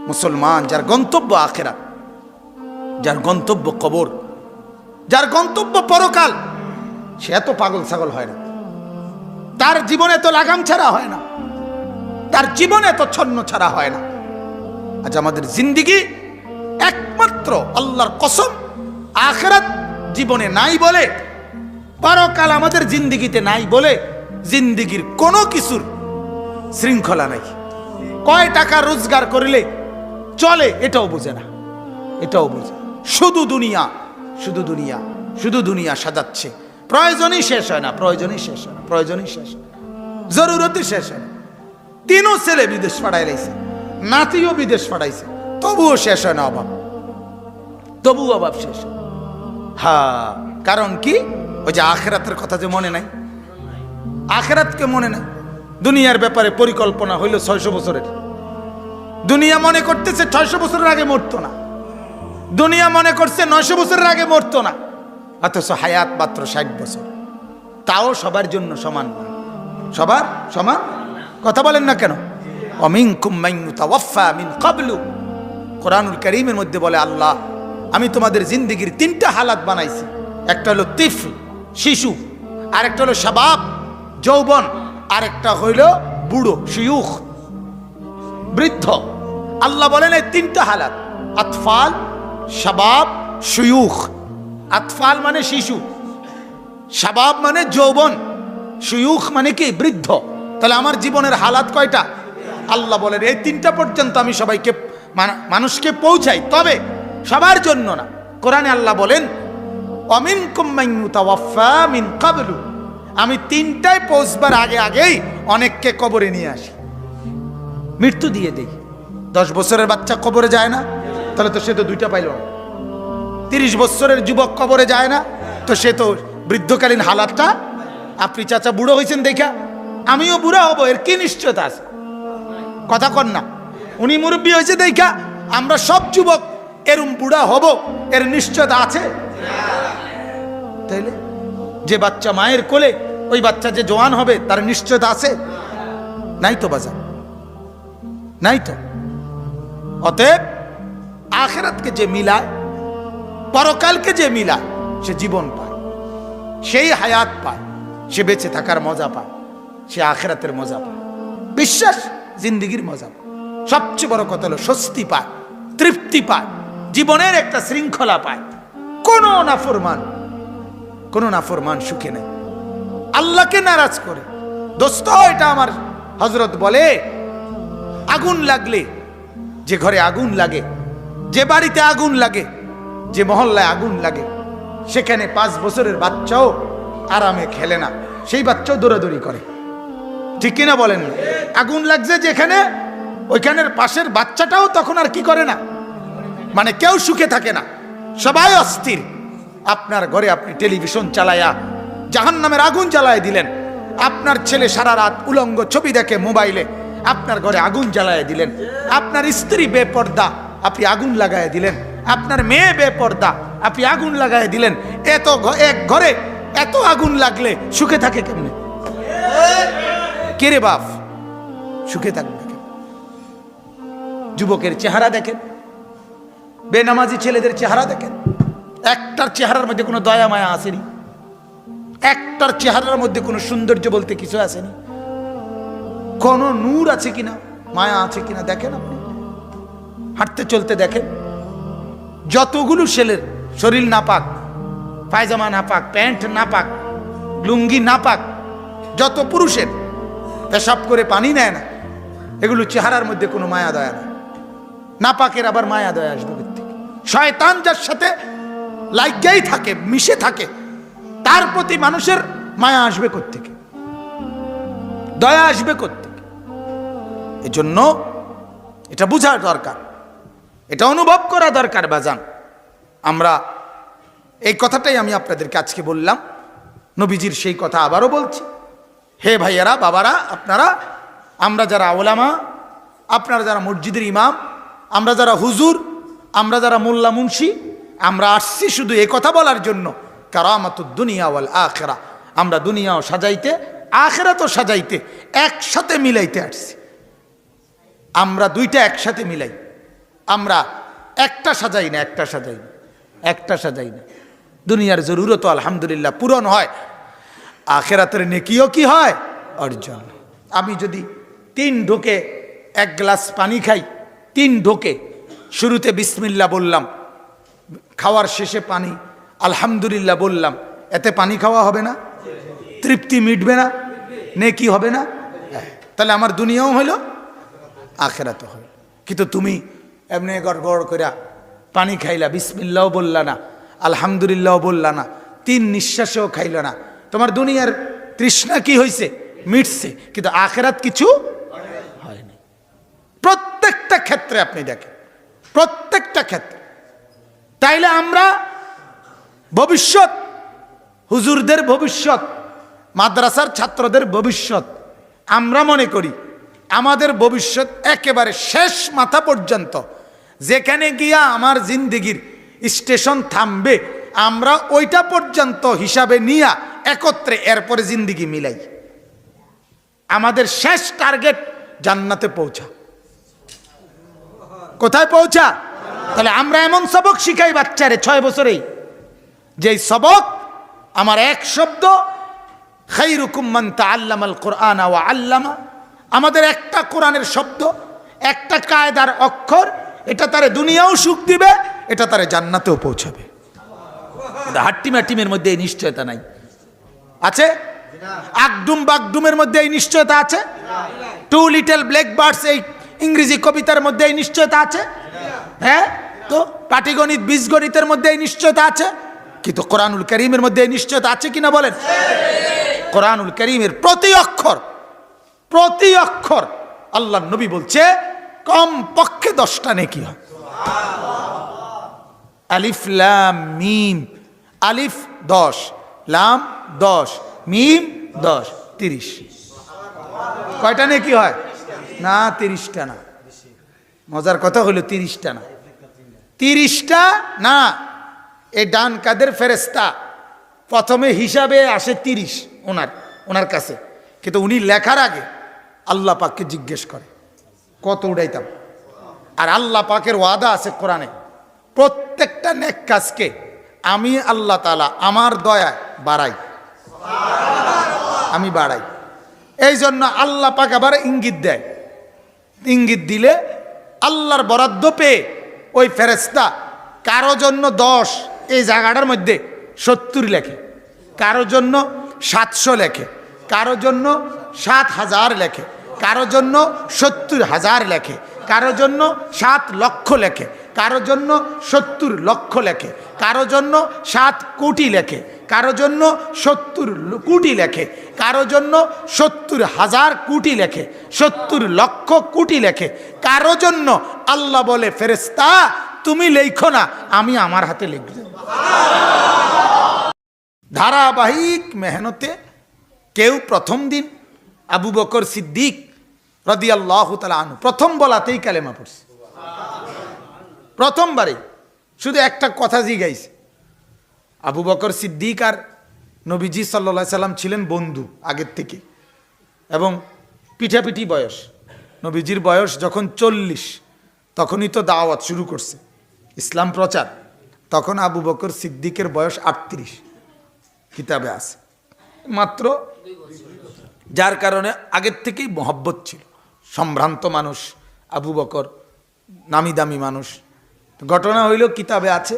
মুসলমান যার গন্তব্য আখিরাত, যার গন্তব্য কবর, যার গন্তব্য পরকাল, সে এত পাগল ছাগল হয় না, তার জীবনে এত লাগাম ছাড়া হয় না, তার জীবনে এত ছন্ন ছাড়া হয় না। আজ আমাদের জিন্দিগি একমাত্র আল্লাহর কসম আখিরাত জীবনে নাই বলে, পরকাল আমাদের জিন্দিগিতে নাই বলে জিন্দিগির কোনো কিছুর শৃঙ্খলা নাই। কয় টাকা রোজগার করলে চলে এটাও বোঝে না, এটাও বোঝে। শুধু দুনিয়া, শুধু দুনিয়া, শুধু দুনিয়া সাজাচ্ছে। প্রয়োজনই শেষ হয় না, প্রয়োজনই শেষ হয় না, প্রয়োজনই শেষ হয় না, জরুরতই শেষ হয় না। তিনও ছেলে বিদেশ পাঠাই লাইছে, নাতিও বিদেশ পাঠাইছে, তবুও শেষ হয় না অভাব, তবুও অভাব শেষ হয়। হ্যাঁ, কারণ কি? ওই যে আখিরাতের কথা যে মনে নাই, আখিরাতকে মনে নাই। দুনিয়ার ব্যাপারে পরিকল্পনা হইল 600 বছরের। দুনিয়া মনে করতেছে 600 বছরের আগে মরতো না, দুনিয়া মনে করছে 900 বছরের আগে মরতো না, অথচ হায়াত মাত্র 60 বছর। তাও সবার জন্য সমান, সবার সমান। কথা বলেন না কেন? অমিনকুম মান ইউতাওয়াফা মিন ক্বাবলু, কোরআনুল কারীমের মধ্যে বলে আল্লাহ, আমি তোমাদের জিন্দেগির 3টা হালাত বানাইছি। একটা হলো তিফল, শিশু, আরেকটা হলো শাবাব, যৌবন, আরেকটা হইল বুড়ো, শিয়ুখ, বৃদ্ধ। আল্লাহ বলেন এই 3টা হালাত, আতফাল, শাবাব, শিয়ুখ। আতফাল মানে শিশু, শাবাব মানে যৌবন, শিয়ুখ মানে কি? বৃদ্ধ। তাহলে আমার জীবনের হালাত কয়টা? আল্লাহ বলেন এই 3টা পর্যন্ত আমি সবাইকে, মানুষকে পৌঁছাই, তবে সবার জন্য না। কোরআনে আল্লাহ বলেন অমিনকুম মান ইউতাওয়াফা মিন ক্বাবলু, আমি 3টায় পৌঁছবার আগে আগেই অনেককে কবরে নিয়ে আসি, মৃত্যু দিয়ে দেই। 10 বছরের বাচ্চা কবরে যায় না, তাহলে তো সে তো 2টা পাইল না। 30 বছরের যুবক কবরে যায় না, তো সে তো বৃদ্ধকালীন হালাতটা। আপনি চাচা বুড়ো হয়েছেন দেখা আমিও বুড়া হব, এর কি নিশ্চয়তা আছে? কথা কন না। উনি মুরব্বী হয়েছে দেখা আমরা সব যুবক এরম বুড়া হব, এর নিশ্চয়তা আছে? তাইলে যে বাচ্চা মায়ের কোলে, ওই বাচ্চা যে জওয়ান হবে, তার নিশ্চয়তা আছে? নাই তো বাজার, নাই তো। অতএব আখিরাতকে যে মিলায়, পরকালকে যে মিলায়, সে জীবন পায়, সেই হায়াত পায়, সে বেঁচে থাকার মজা পায়, সে আখিরাতের মজা পায়, বিশ্বাস জিন্দিগির মজা পায়। সবচেয়ে বড় কথা হলো স্বস্তি পায়, তৃপ্তি পায়, জীবনের একটা শৃঙ্খলা পায়। কোনো নাফরমান সুখে নেই, আল্লাহকে নারাজ করে। দোস্ত, এটা আমার হযরত বলে, আগুন লাগলে, যে ঘরে আগুন লাগে, যে বাড়িতে আগুন লাগে, যে মহল্লায় আগুন লাগে, সেখানে 5 বছরের বাচ্চাও আরামে খেলে না, সেই বাচ্চাও দৌড়াদৌড়ি করে। ঠিক কিনা বলেন? আগুন লাগছে যেখানে, ওইখানের পাশের বাচ্চাটাও তখন আর কি করে না, মানে কেউ সুখে থাকে না, সবাই অস্থির। আপনার ঘরে আপনি টেলিভিশন চালায়া জাহান্নামের আগুন জ্বালায় দিলেন, আপনার ছেলে সারা রাত উলঙ্গ ছবি দেখে মোবাইলে, আপনার ঘরে আগুন জ্বালায় দিলেন। আপনার স্ত্রী বেপর্দা, আপনি আগুন লাগায় দিলেন। আপনার মেয়ে বেপর্দা, আপনি আগুন লাগায় দিলেন। এত এক ঘরে এত আগুন লাগলে সুখে থাকে কেমনে? কে রে বাপ, সুখে থাকবে? যুবকের চেহারা দেখেন, বেনামাজি ছেলেদের চেহারা দেখেন, একটার চেহারার মধ্যে কোনো দয়া মায়া আসেনি, একটার চেহারার মধ্যে কোনো সৌন্দর্য বলতে কিছু আসেনি, কোনো নূর আছে কিনা, মায়া আছে কিনা দেখেন। আপনি হাঁটতে চলতে দেখেন, যতগুলো ছেলের শরীর নাপাক, পায়জামা নাপাক, প্যান্ট নাপাক, লুঙ্গি নাপাক, যত পুরুষের পেশাব করে পানি নেয় না, এগুলো চেহারার মধ্যে কোনো মায়া দয়া না। নাপাকের আবার মায়া দয়া আসবে কোত্থেকে? শয়তান যার সাথে লাগাই থাকে, মিশে থাকে, তার প্রতি মানুষের মায়া আসবে কোত্থেকে, দয়া আসবে কোত্থেকে? এজন্য এটা বোঝার দরকার, এটা অনুভব করা দরকার বাজান। আমরা এই কথাটাই আমি আপনাদেরকে আজকে বললাম, নবীজির সেই কথা আবারও বলছি। হে ভাইয়ারা, বাবারা, আপনারা, আমরা যারা ওলামা, আপনারা যারা মসজিদের ইমাম, আমরা যারা হুজুর, আমরা যারা মোল্লা মুন্সি, আমরা আসছি শুধু এই কথা বলার জন্য, কারামাতুদ দুনিয়া ওয়াল আখিরা, আমরা দুনিয়াও সাজাইতে, আখিরাতও সাজাইতে, একসাথে মিলাইতে আসছি। আমরা দুইটা একসাথে মিলাই। আমরা একটা সাজাই না, দুনিয়ার জরুরত আলহামদুলিল্লাহ পূরণ হয়, আখেরাতের নেকিও কি হয় অর্জন। আমি যদি 3 ঢোকে 1 গ্লাস পানি খাই, 3 ঢোকে শুরুতে বিসমিল্লাহ বললাম, খাওয়ার শেষে পানি আলহামদুলিল্লাহ বললাম, এতে পানি খাওয়া হবে না? তৃপ্তি মিটবে না? নেকি হবে না? তাহলে আমার দুনিয়াও হইল, আখেরাতও হইল। কিন্তু তুমি এমনি গড়গড় করে পানি খাইলা, বিসমিল্লাহও বললা না, আলহামদুলিল্লাহও বললা না, 3 নিঃশ্বাসেও খাইল না, তোমার দুনিয়ার তৃষ্ণা কি হয়েছে? মিটছে, কিন্তু আখেরাত কিছু হয়নি। প্রত্যেকটা ক্ষেত্রে আপনি দেখেন, প্রত্যেকটা ক্ষেত্রে। তাইলে আমরা ভবিষ্যৎ, হুজুরদের ভবিষ্যৎ, মাদ্রাসার ছাত্রদের ভবিষ্যৎ, আমরা মনে করি আমাদের ভবিষ্যৎ একেবারে শেষ মাথা পর্যন্ত, যেখানে গিয়া আমার জিন্দেগির স্টেশন থামবে, আমরা ওইটা পর্যন্ত হিসাবে নিয়া একত্রে এরপরে জিন্দেগি মিলাই। আমাদের শেষ টার্গেট জান্নাতে পৌঁছা। কোথায় পৌঁছা? তাহলে আমরা এমন সবক শিখাই বাচ্চারে 6 বছরেই, যেই সবক আমার এক শব্দ, খাইরুকুম মান তাআল্লামাল কুরআনা ওয়া আল্লামা, আমাদের একটা কোরআনের শব্দ, একটা কায়দার অক্ষর, এটা তারে দুনিয়াও সুখ দিবে, এটা তারে জান্নাতেও পৌঁছাবে। হাট্টিমাটিমের মধ্যে এই নিশ্চয়তা নাই, আছে? আগডুম বাগডুমের মধ্যে এই নিশ্চয়তা আছে? 2 লিটল ব্ল্যাক বার্ডস এই ইংরেজি কবিতার মধ্যে এই নিশ্চয়তা আছে? হ্যাঁ, তো পাটিগণিত বীজগণিতের মধ্যে এই নিশ্চয়তা আছে, কিন্তু কোরআনুল কারীমের মধ্যে এই নিশ্চয়তা আছে কিনা বলেন? কোরআনুল কারীমের প্রতি অক্ষর আল্লাহ নবী বলছে কম পক্ষে 10টা নেকি হয়। আলিফ লাম মিম, আলিফ 10, লাম 10, মিম 10, 30। কয়টা নেকি হয়? না 30টা না, মজার কথা হলো 30টা না, 30টা না। এই ডান কাদের ফেরেশতা প্রথমে হিসাবে আসে 30 ওনার কাছে, কিন্তু উনি লেখার আগে আল্লাহ পাককে জিজ্ঞেস করে কত উড়াইতাম। আর আল্লাহ পাকের ওয়াদা আছে কোরআনে, প্রত্যেকটা নেক কাজকে আমি আল্লাহ তাআলা আমার দয়ায় বাড়াই, আমি বাড়াই। এই জন্য আল্লাহ পাক আবার ইঙ্গিত দেয়, ইঙ্গিত দিলে আল্লাহর বরাদ্দ পেয়ে ওই ফেরেশতা কারো জন্য 10 এই জায়গাটার মধ্যে 70 লেখে, কারো জন্য 700 লেখে, কারো জন্য 7,000 লেখে, কারো জন্য 70,000 লেখে, কারো জন্য 7 লক্ষ লেখে, কারো জন্য 70 লক্ষ লেখে, কারো জন্য 7 কোটি লেখে, কারো জন্য 70 কোটি লেখে, কারো জন্য 70,000 কোটি লেখে, 70 লক্ষ কোটি লেখে, কারো জন্য আল্লাহ বলে ফেরেশতা তুমি লেখো না, আমি আমার হাতে লিখব। ধারাবাহিক মেহনতে কেউ প্রথম দিন আবু বকর সিদ্দিক রাদিয়াল্লাহু তাআলা আনহু প্রথম বলাতেই কালেমা পড়ছে, প্রথমবারে শুধু একটা কথা জিগাইছে। আবু বকর সিদ্দিক আর নবীজি সাল্লাল্লাহু আলাইহি সাল্লাম ছিলেন বন্ধু আগের থেকে, এবং পিঠাপিঠি বয়স। নবীজির বয়স যখন 40 তখনই তো দাওয়াত শুরু করছে, ইসলাম প্রচার। তখন আবু বকর সিদ্দিকের বয়স 38, কিতাবে আছে মাত্র, যার কারণে আগের থেকেই মহব্বত ছিল। সম্ভ্রান্ত মানুষ আবু বকর, নামি দামি মানুষ। ঘটনা হইল কিতাবে আছে,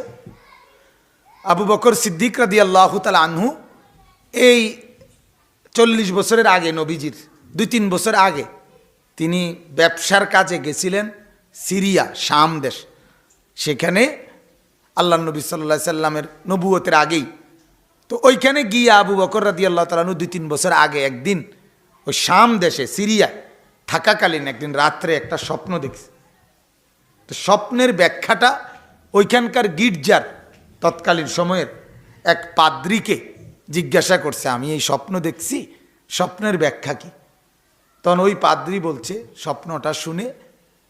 আবু বকর সিদ্দিক রাদিয়াল্লাহু তাআলা আনহু এই 40 বছরের আগে, নবীজির 2-3 বছর আগে তিনি ব্যবসার কাজে গেছিলেন সিরিয়া, শাম দেশ। সেখানে আল্লাহ নবী সাল্লাল্লাহু আলাইহি সাল্লামের নবুয়তের আগেই তো ওইখানে গিয়ে আবু বকর রাদিয়াল্লাহু তাআলা আনহু 2-3 বছর আগে একদিন ওই শাম দেশে সিরিয়ায় থাকাকালীন একদিন রাত্রে একটা স্বপ্ন দেখছে। তো স্বপ্নের ব্যাখ্যাটা ওইখানকার গির্জার তৎকালীন সময়ের এক পাদ্রীকে জিজ্ঞাসা করছে, আমি এই স্বপ্ন দেখছি, স্বপ্নের ব্যাখ্যা কি? তখন ওই পাদ্রী বলছে স্বপ্নটা শুনে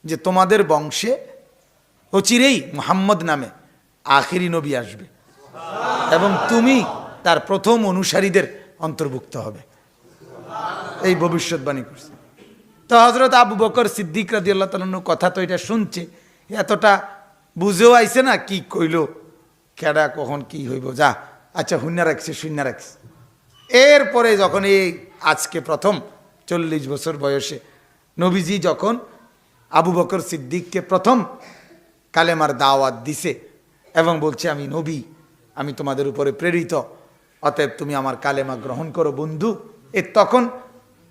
যে তোমাদের বংশে অচিরেই মুহাম্মদ নামে আখিরি নবী আসবে এবং তুমি তার প্রথম অনুসারীদের অন্তর্ভুক্ত হবে, এই ভবিষ্যৎবাণী করছে। তো হযরত আবু বকর সিদ্দিক রাদিয়াল্লাহু তাআলা কথা তো এটা শুনছে, এতটা বুঝেও আইছে না কি কইল, কেডা কখন কি হইব, যা আচ্ছা শূন্য রাখছে। এরপরে যখন এই আজকে প্রথম 40 বছর বয়সে নবীজি যখন আবু বকর সিদ্দিককে প্রথম কালেমার দাওয়াত দিছে এবং বলছে আমি নবী, আমি তোমাদের উপরে প্রেরিত, অতএব তুমি আমার কালেমা গ্রহণ করো বন্ধু। তখন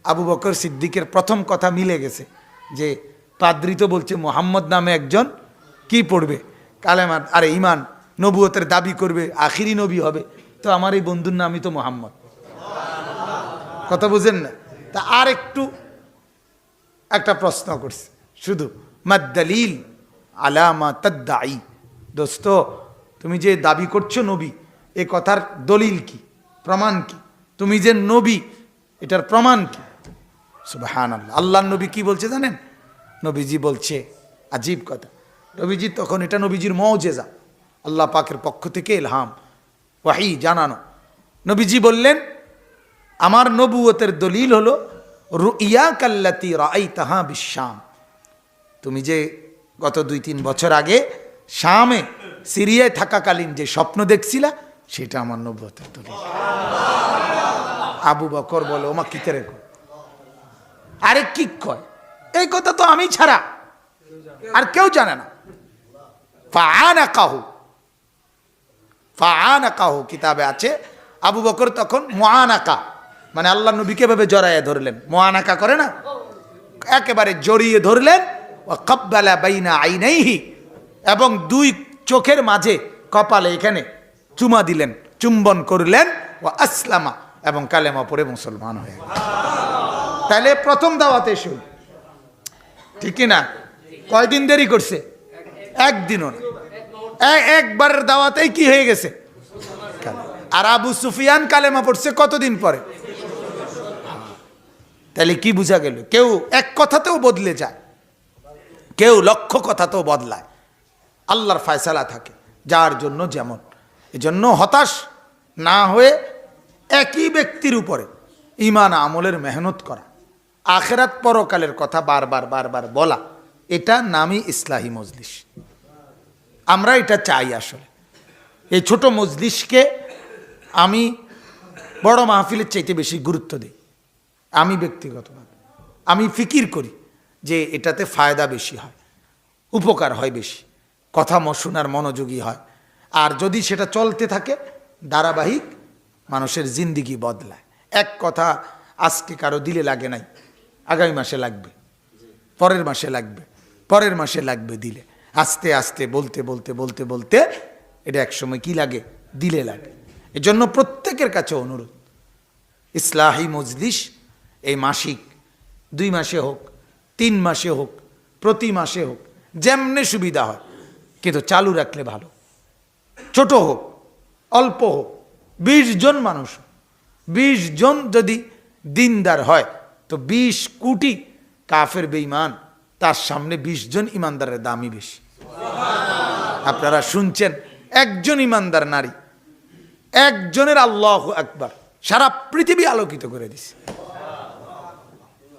আবু বকর সিদ্দিকের প্রথম কথা মিলে গেছে যে পাদ্রী তো বলছে মোহাম্মদ নামে একজন কি পড়বে কালেমার, আরে ইমান নবুয়তের দাবি করবে, আখিরি নবী হবে, তো আমার এই বন্ধুর নামই তো মোহাম্মদ। কথা বুঝেন না? তা আর একটু একটা প্রশ্ন করছে, শুধু মাদ্দালিল আলামা তাদ্দাই, দোস্ত তুমি যে দাবি করছো নবী, এ কথার দলিল কি, প্রমাণ কি? তুমি যে নবী এটার প্রমাণ কি? সুবহানাল্লাহ। আল্লাহর নবী কি বলছে জানেন? নবীজি বলছে আজীব কথা। নবীজি তখন, এটা নবীজির মুজিজা, আল্লাহ পাকের পক্ষ থেকে ইলহাম ওয়াহি জানানো। নবীজি বললেন আমার নবুয়তের দলিল হলো রুইয়াকাল্লাতী রাআইতাহা বিশ-শাম, তুমি যে গত 2-3 বছর আগে শামে সিরিয়ায় থাকাকালীন যে স্বপ্ন দেখছিলা, সেটা আমার নবুয়তের দলিল। আবু বকর বলে ওমা কিতে রেখো, আরে কি কয়, এই কথা তো আমি ছাড়া আর কেউ জানে না। ফাআনাকাহু কিতাবে আছে, আবু বকর তখন মুআনাকা মানে আল্লাহ নবীকে ভাবে জড়াইয়া ধরলেন, মুআনাকা করে না, একেবারে জড়িয়ে ধরলেন। ওয়া কাব্বালা বাইনা আইনাইহি, এবং 2 চোখের মাঝে কপালে এখানে চুমা দিলেন, চুম্বন করলেন। ওয়া আসলামা, এবং কালেমা পড়ে মুসলমান হয়ে গেল। তাহলে প্রথম দাওয়াতে শুন, ঠিক না? কয়দিন দেরি করছে? একদিনও না, একবারের দাওয়াতেই কি হয়ে গেছে? আর আবু সুফিয়ান কালেমা পড়ছে কতদিন পরে? তাহলে কি বোঝা গেল? কেউ এক কথাতেও বদলে যায়, কেউ লক্ষ কথাতেও বদলায়। আল্লাহর ফয়সালা থাকে যার জন্য যেমন। এজন্য হতাশ না হয়ে একই ব্যক্তির উপরে ঈমান আমলের মেহনত করা, আখিরাত পরকালের কথা বারবার বলা, এটা নামই ইসলাহি মজলিস। আমরা এটা চাই। আসলে এই ছোট মজলিসকে আমি বড় মাহফিলের চাইতে বেশি গুরুত্ব দিই। আমি ব্যক্তিগতভাবে আমি ফিকির করি যে এটাতে ফায়দা বেশি হয়, উপকার হয় বেশি, কথা শোনার মনোযোগী হয়। আর যদি সেটা চলতে থাকে ধারাবাহিক, মানুষের জিন্দিগি বদলায়। এক কথা আজকে কারো দিলে লাগে নাই, আগামী মাসে লাগবে, পরের মাসে লাগবে, পরের মাসে লাগবে দিলে। আস্তে আস্তে বলতে এটা একসময় কি লাগে? দিলে লাগে। এজন্য প্রত্যেকের কাছে অনুরোধ, ইসলাহি মজলিস এই মাসিক, 2 মাসে হোক, 3 মাসে হোক, প্রতি মাসে হোক, যেমনে সুবিধা হয়, কিন্তু চালু রাখলে ভালো। ছোট হোক, অল্প হোক, 20 জন মানুষ, 20 জন যদি দিনদার হয় তো 20 কোটি কাফের বেঈমান, তার সামনে 20 জন ইমানদারের দামই বেশি। আপনারা শুনছেন, একজন ইমানদার নারী, একজনের আল্লাহু আকবার সারা পৃথিবী আলোকিত করে দিছে।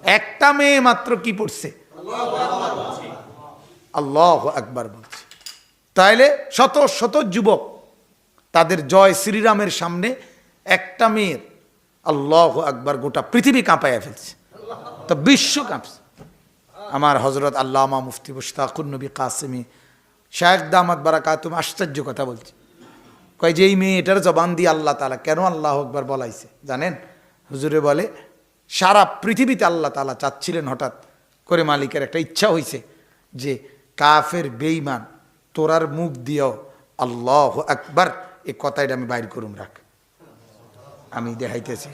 একটা মেয়ে মাত্র কি পড়ছে? আল্লাহু আকবার বলছে। তাইলে শত শত যুবক তাদের জয় শ্রীরামের সামনে একটা মেয়ের আল্লাহু আকবার গোটা পৃথিবী কাঁপাইয়া ফেলছে, তো বিশ্ব কাঁপছে। আমার হযরত আল্লামা মুফতি মুশতাকুন নবী কাসেমি শায়েখ দামাত বারাকাতুম আশ্চর্য কথা বলছে। কয় যে এই মেয়েটার জবান দিয়ে আল্লাহ তাআলা কেন আল্লাহু আকবার বলাইছে জানেন? হুজুরে বলে সারা পৃথিবীতে আল্লাহ তাআলা চাচ্ছিলেন, হঠাৎ করে মালিকের একটা ইচ্ছা হইছে যে কাফের বেঈমান তোরার মুখ দিয়েও আল্লাহু আকবার এই কথাটা আমি বাইর করুম, রাখ, আমি দেখাইতেছি,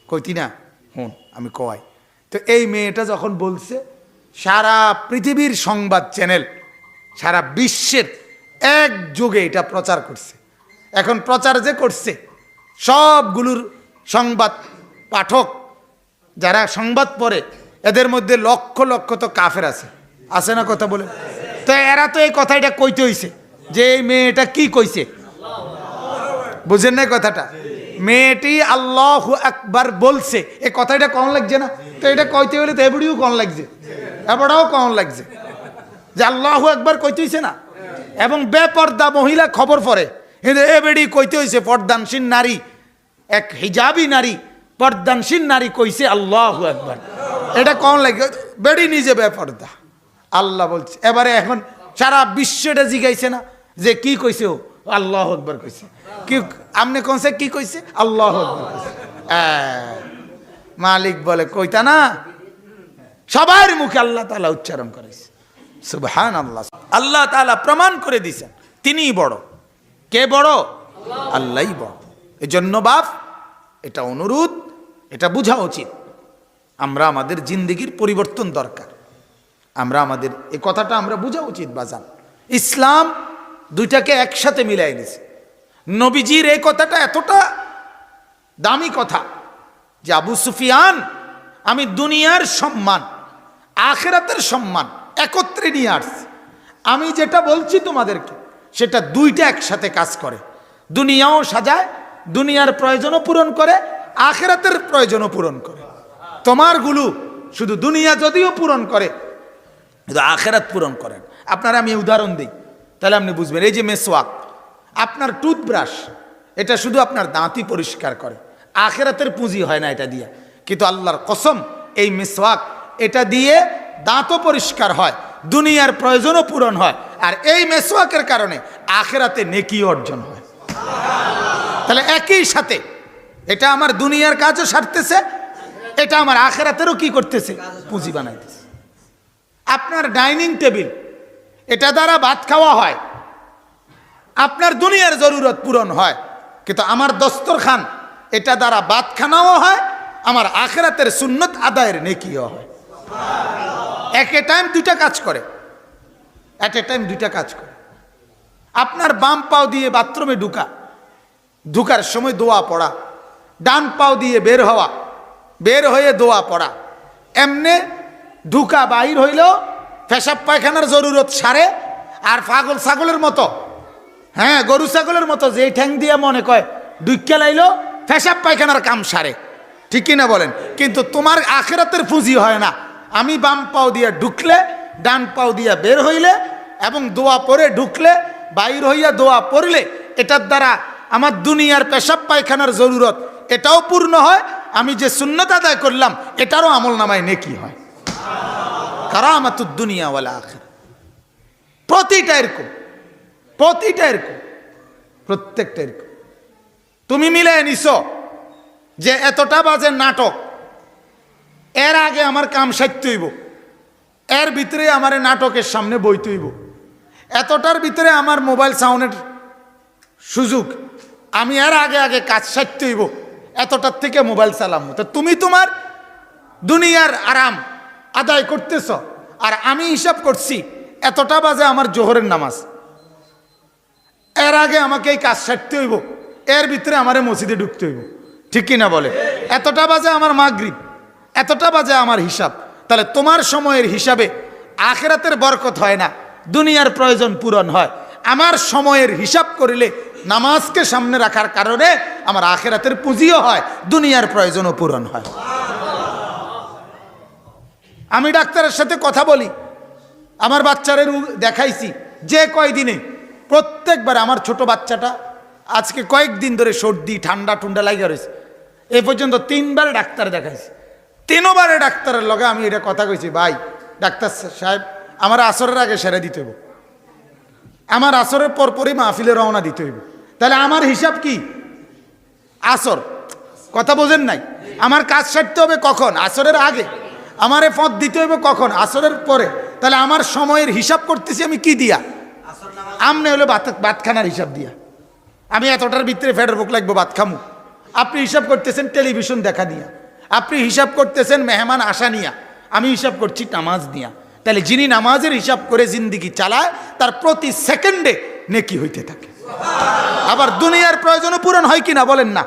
কইতি না হুন আমি কয়। তো এই মেয়েটা যখন বলছে, সারা পৃথিবীর সংবাদ চ্যানেল, সারা বিশ্বের একযোগে এটা প্রচার করছে। এখন প্রচার যে করছে, সবগুলোর সংবাদ পাঠক যারা সংবাদ পড়ে, এদের মধ্যে লক্ষ লক্ষ তো কাফের আছে না? কথা বলে তো এরা তো এই কথাটা কইতে হইছে যে এই মেয়েটা কি কইছে, বুঝেন না কথাটা? মেয়েটি আল্লাহু আকবার বলছে, এই কথাটা কম লাগছে না? তো এটা কইতে হলে তো এবড়িও কম লাগছে, এবড়াও কম লাগছে। যে আল্লাহু আকবার কইতে হইছে না, এবং বেপর্দা মহিলা খবর পড়ে, কিন্তু এ বেড়ি কইতে হইছে পর্দানশীল নারী, এক হিজাবি নারী পর্দানশীল নারী কইছে আল্লাহু আকবার। এটা কোন লাগে? বেড়ি নিজে বেপর্দা, আল্লাহ বলছে। এবারে এখন সারা বিশ্বটা জিগাইছে না যে কি কইছে? ও আল্লাহু আকবার কইছে। কি আমনে কোনছে কি কইছে? আল্লাহু আকবার কইছে। মালিক বলে কইতা না, সবার মুখে আল্লাহ তাআলা উচ্চারণ করেছে সুবহানাল্লাহ। আল্লাহ তাআলা প্রমাণ করে দিয়েছেন তিনিই বড়। কে বড়? আল্লাহই বড়। এজন্য বাপ, এটা অনুরোধ, এটা বোঝা উচিত। আমরা আমাদের জিন্দেগির পরিবর্তন দরকার। আমরা আমাদের এই কথাটা আমরা বোঝা উচিত বাজান। ইসলাম দুইটাকে একসাথে মিলাই দিয়েছে। নবীজির এই কথাটা এতটা দামি কথা যে আবু সুফিয়ান, আমি দুনিয়ার সম্মান আখিরাতের সম্মান একত্রে নিয়ে আসছি। আমি যেটা বলছি তোমাদেরকে সেটা দুইটা একসাথে কাজ করে। দুনিয়াও সাজায়, দুনিয়ার প্রয়োজনও পূরণ করে, আখিরাতের প্রয়োজনও পূরণ করে। তোমারগুলো শুধু দুনিয়া যদিও পূরণ করে, কিন্তু আখিরাত পূরণ করেন। আপনারা আমি উদাহরণ দিই, তাহলে আপনি বুঝবেন। এই যে মেসওয়াক, আপনার টুথব্রাশ, এটা শুধু আপনার দাঁতই পরিষ্কার করে, আখিরাতের পুঁজি হয় না এটা দিয়ে। কিন্তু আল্লাহর কসম, এই মেসওয়াক, এটা দিয়ে দাঁতও পরিষ্কার হয়, দুনিয়ার প্রয়োজনও পূরণ হয়, আর এই মেসওয়াকের কারণে আখিরাতে নেকি অর্জন হয়। তাহলে একই সাথে এটা আমার দুনিয়ার কাজও সারতেছে, এটা আমার আখিরাতেরও কি করতেছে? পুঁজি বানাইতেছে। আপনার ডাইনিং টেবিল, এটা দ্বারা ভাত খাওয়া হয়, আপনার দুনিয়ার জরুরত পূরণ হয়, কিন্তু আমার দস্তরখান, এটা দ্বারা ভাত খানাও হয়, আমার আখিরাতের সুন্নত আদায়ের নেকিও হয়। এক এ টাইম দুইটা কাজ করে, এট এ টাইম দুইটা কাজ করে। আপনার বাম পাও দিয়ে বাথরুমে ঢুকার সময় দোয়া পড়া, ডান পাও দিয়ে বের হওয়া, বের হয়ে দোয়া পড়া, এমনে ঢুকা বাহির হইলেও পেশাব পায়খানার জরুরত সারে। আর পাগল ছাগলের মতো, হ্যাঁ গরু ছাগলের মতো যে ঠ্যাং দিয়ে মনে কয় ডুইকা লাইলো পেশাব পায়খানার কাম সারে, ঠিক কিনা বলেন? কিন্তু তোমার আখিরাতের পুঁজি হয় না। আমি বাম পাও দিয়ে ঢুকলে, ডান পাও দিয়া বের হইলে, এবং দোয়া পড়ে ঢুকলে, বাইর হইয়া দোয়া পড়লে, এটার দ্বারা আমার দুনিয়ার পেশাব পায়খানার জরুরত এটাও পূর্ণ হয়, আমি যে সুন্নত আদায় করলাম এটারও আমল নামায় নেকি হয়। কারামাতুদ দুনিয়া ওয়াল আখিরা। প্রতিটা এরকম, প্রতিটা এরকম, প্রত্যেকটা এরকম। তুমি মিলে নিছো যে এতটা বাজে নাটক, এর আগে আমার কাম সারতে হইব, এর ভিতরে আমার নাটকের সামনে বইতে হইব, এতটার ভিতরে আমার মোবাইল সাউন্ডের সুযোগ, আমি এর আগে আগে কাজ সারতে হইব, এতটার থেকে মোবাইল চালামো। তো তুমি তোমার দুনিয়ার আরাম আদায় করতেছ, আর আমি হিসাব করছি এতটা বাজে আমার জোহরের নামাজ, এর আগে আমাকে এই কাজ সারতে হইব, এর ভিতরে আমারে মসজিদে ঢুকতে হইব, ঠিক কিনা বলে? এতটা বাজে আমার মাগরিব, এতটা বাজে আমার হিসাব। তাহলে তোমার সময়ের হিসাবে আখিরাতের বরকত হয় না, দুনিয়ার প্রয়োজন পূরণ হয়। আমার সময়ের হিসাব করিলে নামাজকে সামনে রাখার কারণে আমার আখিরাতের পুঁজিও হয়, দুনিয়ার প্রয়োজনও পূরণ হয়। আমি ডাক্তারের সাথে কথা বলি, আমার বাচ্চাদের দেখাইছি, যে কয়দিনে প্রত্যেকবার আমার ছোট বাচ্চাটা আজকে কয়েকদিন ধরে সর্দি ঠান্ডা টুন্ডা লাগিয়ে রয়েছে, এ পর্যন্ত 3 বার ডাক্তার দেখাইছি। 3 বারে ডাক্তারের লগে আমি এটা কথা কইছি, ভাই ডাক্তার সাহেব আমার আসরের আগে সেরে দিতে হইব, আমার আসরের পরপরই মাহফিলে রওনা দিতে হইব। তাহলে আমার হিসাব কি? আসর। কথা বোঝেন নাই? আমার কাজ সারতে হবে কখন? আসরের আগে। আমারে পথ দিতে হইব কখন? আসরের পরে। তাহলে আমার সময়ের হিসাব করতেছি আমি কি দিয়া? আমনে হলো ভাত খানার হিসাব দিয়া। আমি এতটার ভিতরে ফেডার বুক লাগবো ভাত খামু, আপনি হিসাব করতেছেন টেলিভিশন দেখা নিয়া, আপনি হিসাব করতেছেন মেহমান আসা নিয়া, আমি হিসাব করছি নামাজ নিয়া। তাহলে যিনি নামাজের হিসাব করে জিন্দিগি চালায় তার প্রতি সেকেন্ডে নেকি হইতে থাকে। আবার দুনিয়ার প্রয়োজনও পূরণ হয় কিনা বলেন না?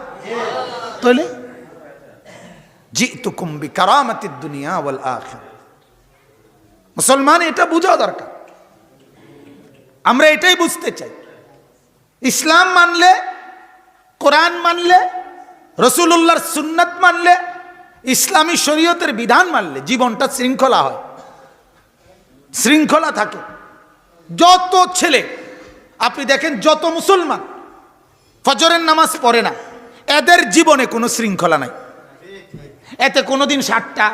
তাহলে জিতুকুম বিকারামাতিদ দুনিয়া ওয়াল আখিরা। মুসলমান এটা বোঝা দরকার, আমরা এটাই বুঝতে চাই। ইসলাম মানলে, কোরআন মানলে, রাসূলুল্লাহর সুন্নাত মানলে, ইসলামী শরীয়তের বিধান মানলে জীবনটা শৃঙ্খলা হয়, শৃঙ্খলা থাকে। যত ছেলে আপনি দেখেন, যত মুসলমান ফজরের নামাজ পড়ে না, এদের জীবনে কোনো শৃঙ্খলা নাই। এতে কোনোদিন 7টা,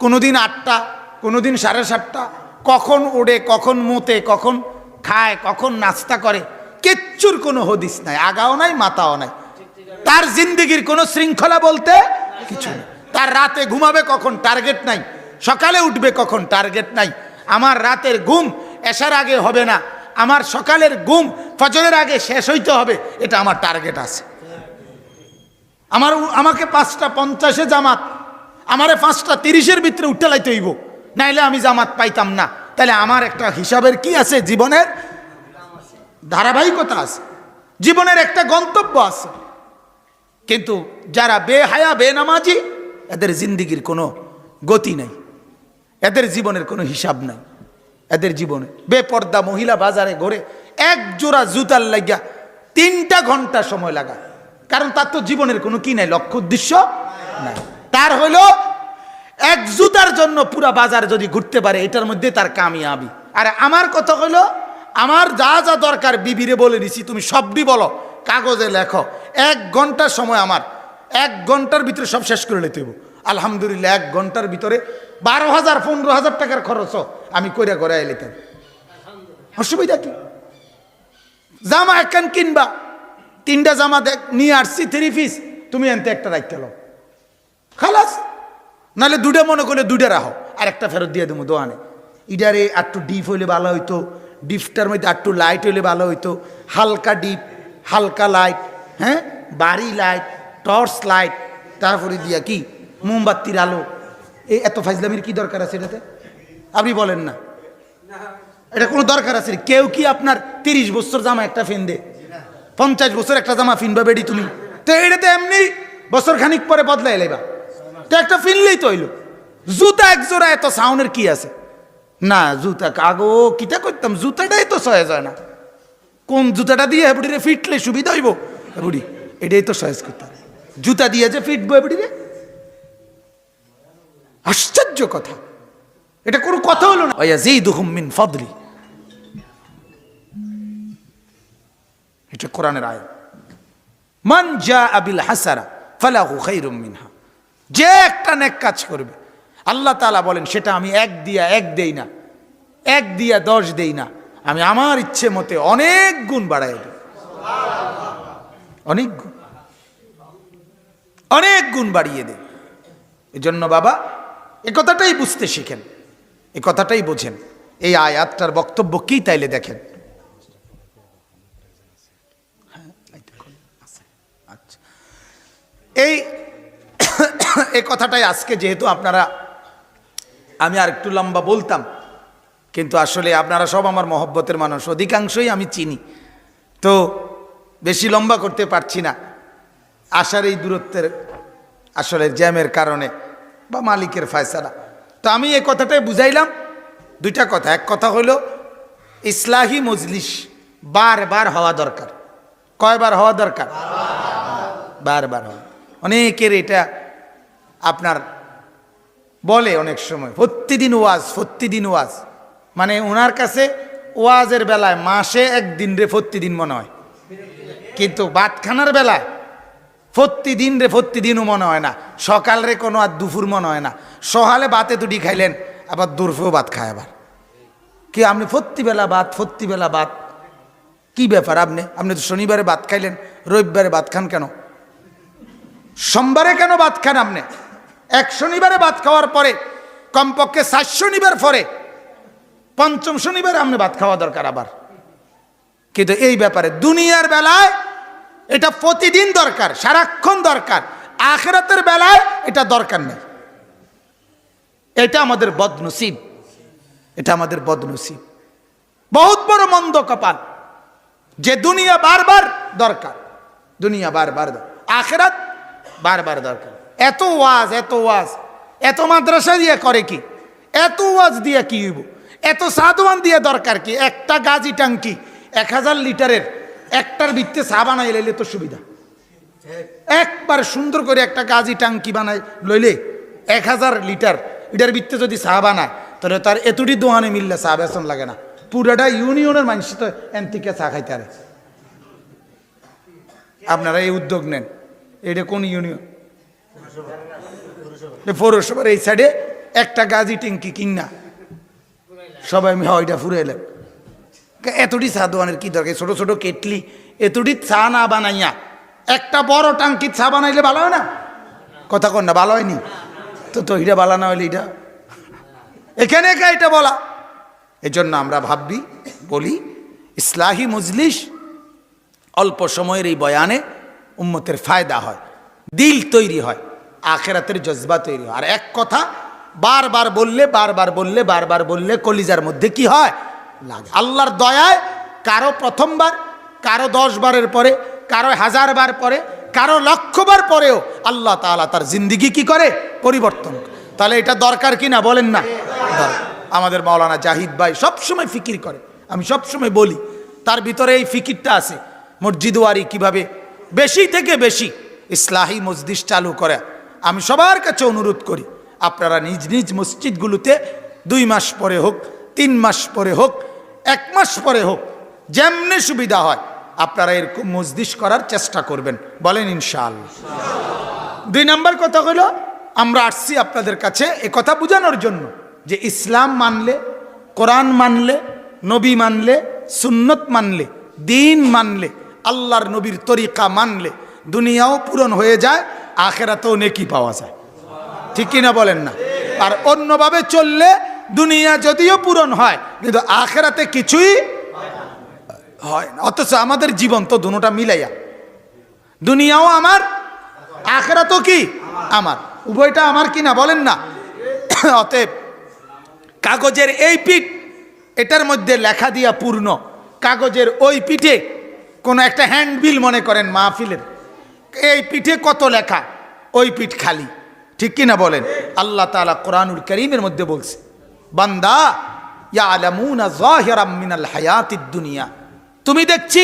কোনোদিন 8টা, কোনোদিন 7:30, কখন ওড়ে, কখন মোতে, কখন খায়, কখন নাস্তা করে, কিচ্ছুর কোনো হদিস নাই, আগাও নাই, মাথাও নাই। তার জিন্দেগির কোনো শৃঙ্খলা বলতে কিছু নেই। তার রাতে ঘুমাবে কখন, টার্গেট নাই। সকালে উঠবে কখন, টার্গেট নাই। আমার রাতের ঘুম এশার আগে হবে না, আমার সকালের ঘুম ফজরের আগে শেষ হইতে হবে, এটা আমার টার্গেট আছে। আমাকে 5:50 জামাত, আমারে 5:30 ভিতরে উঠতে লাইতে হইব, নাইলে আমি জামাত পাইতাম না। তাহলে আমার একটা হিসাবের কি আছে, জীবনের ধারাবাহিকতা আছে, জীবনের একটা গন্তব্য আছে। কিন্তু যারা বেহায়া বেনামাজি, এদের জিন্দিগির কোনো গতি নাই, এদের জীবনের কোনো হিসাব নাই। এদের জীবনে বেপর্দা মহিলা বাজারে ঘুরে, এক জোড়া জুতার লাগিয়া 3টা ঘন্টা সময় লাগায়, কারণ তার তো জীবনের কোনো কি নাই, লক্ষ্য উদ্দেশ্য নাই। তার হইল এক জুতার জন্য পুরা বাজার যদি ঘুরতে পারে, এটার মধ্যে তার কামিয়াবি। আর আমার কথা হইল, আমার যা যা দরকার বিবিরে বলে দিছি, তুমি সবই বলো, কাগজে লেখো, 1 ঘন্টার সময় আমার, 1 ঘন্টার ভিতরে সব শেষ করে নিতে হইব। আলহামদুলিল্লাহ 1 ঘন্টার ভিতরে 12,000 15,000 টাকার খরচ আমি কইরা করে আইলিতাম, অসুবিধা কি? জামা একখান কিনবা, 3টা জামা নিয়ে আসছি 3 পিস, তুমি এনতে একটা রাখতে লো, খালাস। নাহলে 2টা মনে করলে 2টা রাখো, আর একটা ফেরত দিয়ে দেবো দোকানে। ইডারে একটু ডিপ হইলে ভালো হইতো, ডিপটার মধ্যে একটু লাইট হইলে ভালো হইতো, হালকা ডিপ, হালকা লাইট, হ্যাঁ, বাড়ি লাইট, টর্চ লাইট, তারপরে দিয়া কি মোমবাতির আলো। এই এত ফাইজলামির কি দরকার আছে এটাতে? আপনি বলেন না, এটা কোনো দরকার আছে? কেউ কি আপনার 30 বছর জামা একটা ফিন দে, 50 বছর একটা জামা ফিনবা বেডি তুমি? তো এটাতে এমনি বছর খানিক পরে বদলাই এলাইবা, তো একটা ফিনলেই তো হইলো। জুতা এক জোড়া এত সাউনের কি আছে? না জুতা কাগো কিতা করতাম, জুতাটাই তো সহজ হয় না। কোন জুতাটা দিয়ে বুড়িরে ফিটলে সুবিধা হইব? বুড়ি এটাই তো সহজ করতাম, জুতা দিয়ে যে ফিটবো বুড়িরে, আশ্চর্য কথা, এটা কোনো কথা হলো না। ওয়ায়াজিদুহুম মিন ফাদলি, এটা কোরআনের আয়াত। মান জাআ বিল হাসানা ফালাহু খায়রুম মিনহা, যে একটা নেক কাজ করবে আল্লাহ তাআলা বলেন সেটা আমি 1 দিয়া 1 দেই না, 1 দিয়া 10 দেই না, আমি আমার ইচ্ছে মতে অনেক গুণ বাড়াই দেই, অনেক গুণ, অনেক গুণ বাড়িয়ে দেই। এজন্য বাবা এ কথাটাই বুঝতে শিখেন, এ কথাটাই বোঝেন। এই আয়াতটার বক্তব্য কি তাইলে দেখেন। আচ্ছা, এই কথাটাই আজকে যেহেতু আপনারা, আমি আর একটু লম্বা বলতাম, কিন্তু আসলে আপনারা সব আমার মহব্বতের মানুষ, অধিকাংশই আমি চিনি, তো বেশি লম্বা করতে পারছি না। আসার এই দূরত্বের আসলে জ্যামের কারণে বা মালিকের ফয়সালা, তো আমি এই কথাটাই বুঝাইলাম। 2টা কথা, এক কথা হলো ইসলাহি মজলিস বারবার হওয়া দরকার। কয়বার হওয়া দরকার? বারবার হওয়া। অনেকের এটা আপনার বলে অনেক সময় প্রতিদিন ওয়াজ, প্রতিদিন ওয়াজ, মানে ওনার কাছে ওয়াজের বেলায় মাসে 1 দিন রে প্রতিদিন মনে হয়, কিন্তু ভাতখানার বেলায় প্রতিদিন রে প্রতিদিনও মনে হয় না। সকাল রে কোনো আর দুপুর মনে হয় না, সকালে ভাতে 2টি খাইলেন, আবার দুপুরেও ভাত খায়। আবার কি আপনি প্রতিবেলা ভাত, প্রতিবেলা ভাত, কি ব্যাপার? আপনি তো শনিবারে ভাত খাইলেন, রবিবারে ভাত খান কেন? সোমবারে কেন ভাত খান? আপনি 1 শনিবারে ভাত খাওয়ার পরে কমপক্ষে 4 শনিবার পরে 5ম শনিবারে আপনি ভাত খাওয়া দরকার আবার। কিন্তু এই ব্যাপারে দুনিয়ার বেলায় এটা প্রতিদিন দরকার, সারাক্ষণ দরকার। আখিরাতের বেলায় এটা দরকার নেই। এটা আমাদের বদনসিব, এটা আমাদের বদনসিব, বহুত বড় মন্দ কপাল যে দুনিয়া বারবার দরকার, দুনিয়া বারবার, আখিরাত বারবার দরকার। এত ওয়াজ, এত ওয়াজ, এত মাদ্রাসা দিয়ে করে কি? এত ওয়াজ দিয়ে কি হইব? এত সাধুয়ান দিয়ে দরকার কি? একটা গাজি টাঙ্কি 1000 লিটারের, একটার ভিত্তে চা বানাই লইলে তো সুবিধা। একবার সুন্দর করে একটা গাজি টাঙ্কি বানাই লইলে 1000 লিটার, এটার ভিত্তে যদি চা বানায়, তাহলে তার এতটি দোকানে মিললে চা বেসন লাগে না, পুরাটা ইউনিয়নের মানুষ তো এনতিকে চা খাইতে আরে। আপনারা এই উদ্যোগ নেন। এটা কোন ইউনিয়ন? পৌরসভার এই সাইডে একটা গাজি টিঙ্কি কিনা সবাই আমি ওইটা ফুরে এলাম। এতটি চা দোয়ানের কি দরকার? ছোট ছোট কেটলি এতটি চা না বানাইয়া একটা বড় টাঙ্কি চা বানাইলে ভালো হয় না? কথা কন না, ভালো হয়নি তো এটা বালা না হইলে এটা এখানে এটা বলা। এই জন্য আমরা ভাববি বলি ইসলাহি মজলিস অল্প সময়ের এই বয়ানে উম্মতের ফায়দা হয়, দিল তৈরি হয়, আখেরাতের জজবা তৈরি হয়। আর এক কথা বারবার বললে কলিজার মধ্যে কি হয়? লাগে। আল্লাহর দয়ায় কারো প্রথমবার, কারো 10 বারের পরে, কারো 1000 বার পরে, কারো 1,00,000 বার পরেও আল্লাহ তাআলা তার জিন্দিগি কি করে? পরিবর্তন করে। তাহলে এটা দরকার কি না বলেন না? আমাদের মাওলানা জাহিদ ভাই সবসময় ফিকির করে, আমি সবসময় বলি তার ভিতরে এই ফিকিরটা আছে। মসজিদওয়ারি কিভাবে বেশি থেকে বেশি ইসলাহি মজলিস চালু করে। আমি সবার কাছে অনুরোধ করি আপনারা নিজ নিজ মসজিদগুলোতে 2 মাস পরে হোক, 3 মাস পরে হোক, 1 মাস পরে হোক, যেমনি সুবিধা হয় আপনারা এরকম মজলিস করার চেষ্টা করবেন। বলেন ইনশাআল্লাহ। 2 নম্বর কথা হলো আমরা আসছি আপনাদের কাছে এ কথা বোঝানোর জন্য যে ইসলাম মানলে, কোরআন মানলে, নবী মানলে, সুন্নত মানলে, দিন মানলে, আল্লাহর নবীর তরিকা মানলে দুনিয়াও পূরণ হয়ে যায়, আখেরাতেও নেকি পাওয়া যায়। ঠিক কিনা বলেন না? আর অন্যভাবে চললে দুনিয়া যদিও পূরণ হয় কিন্তু আখেরাতে কিছুই হয় না। অথচ আমাদের জীবন তো দুটোটা মিলাইয়া, দুনিয়াও আমার, আখেরাতও কি আমার, উভয়টা আমার কিনা বলেন না? অতএব কাগজের এই পিঠ এটার মধ্যে লেখা দিয়া পূর্ণ, কাগজের ওই পিঠে কোনো একটা হ্যান্ডবিল মনে করেন মাহফিলের, এই পিঠে কত লেখা, ওই পিঠ খালি। ঠিক কিনা বলেন? আল্লাহ তাআলা কোরআনুল কারীমের মধ্যে বলছে, বান্দা ইয়ালামুনা যাহিরাম মিনাল হায়াতিদ দুনিয়া, তুমি দেখছি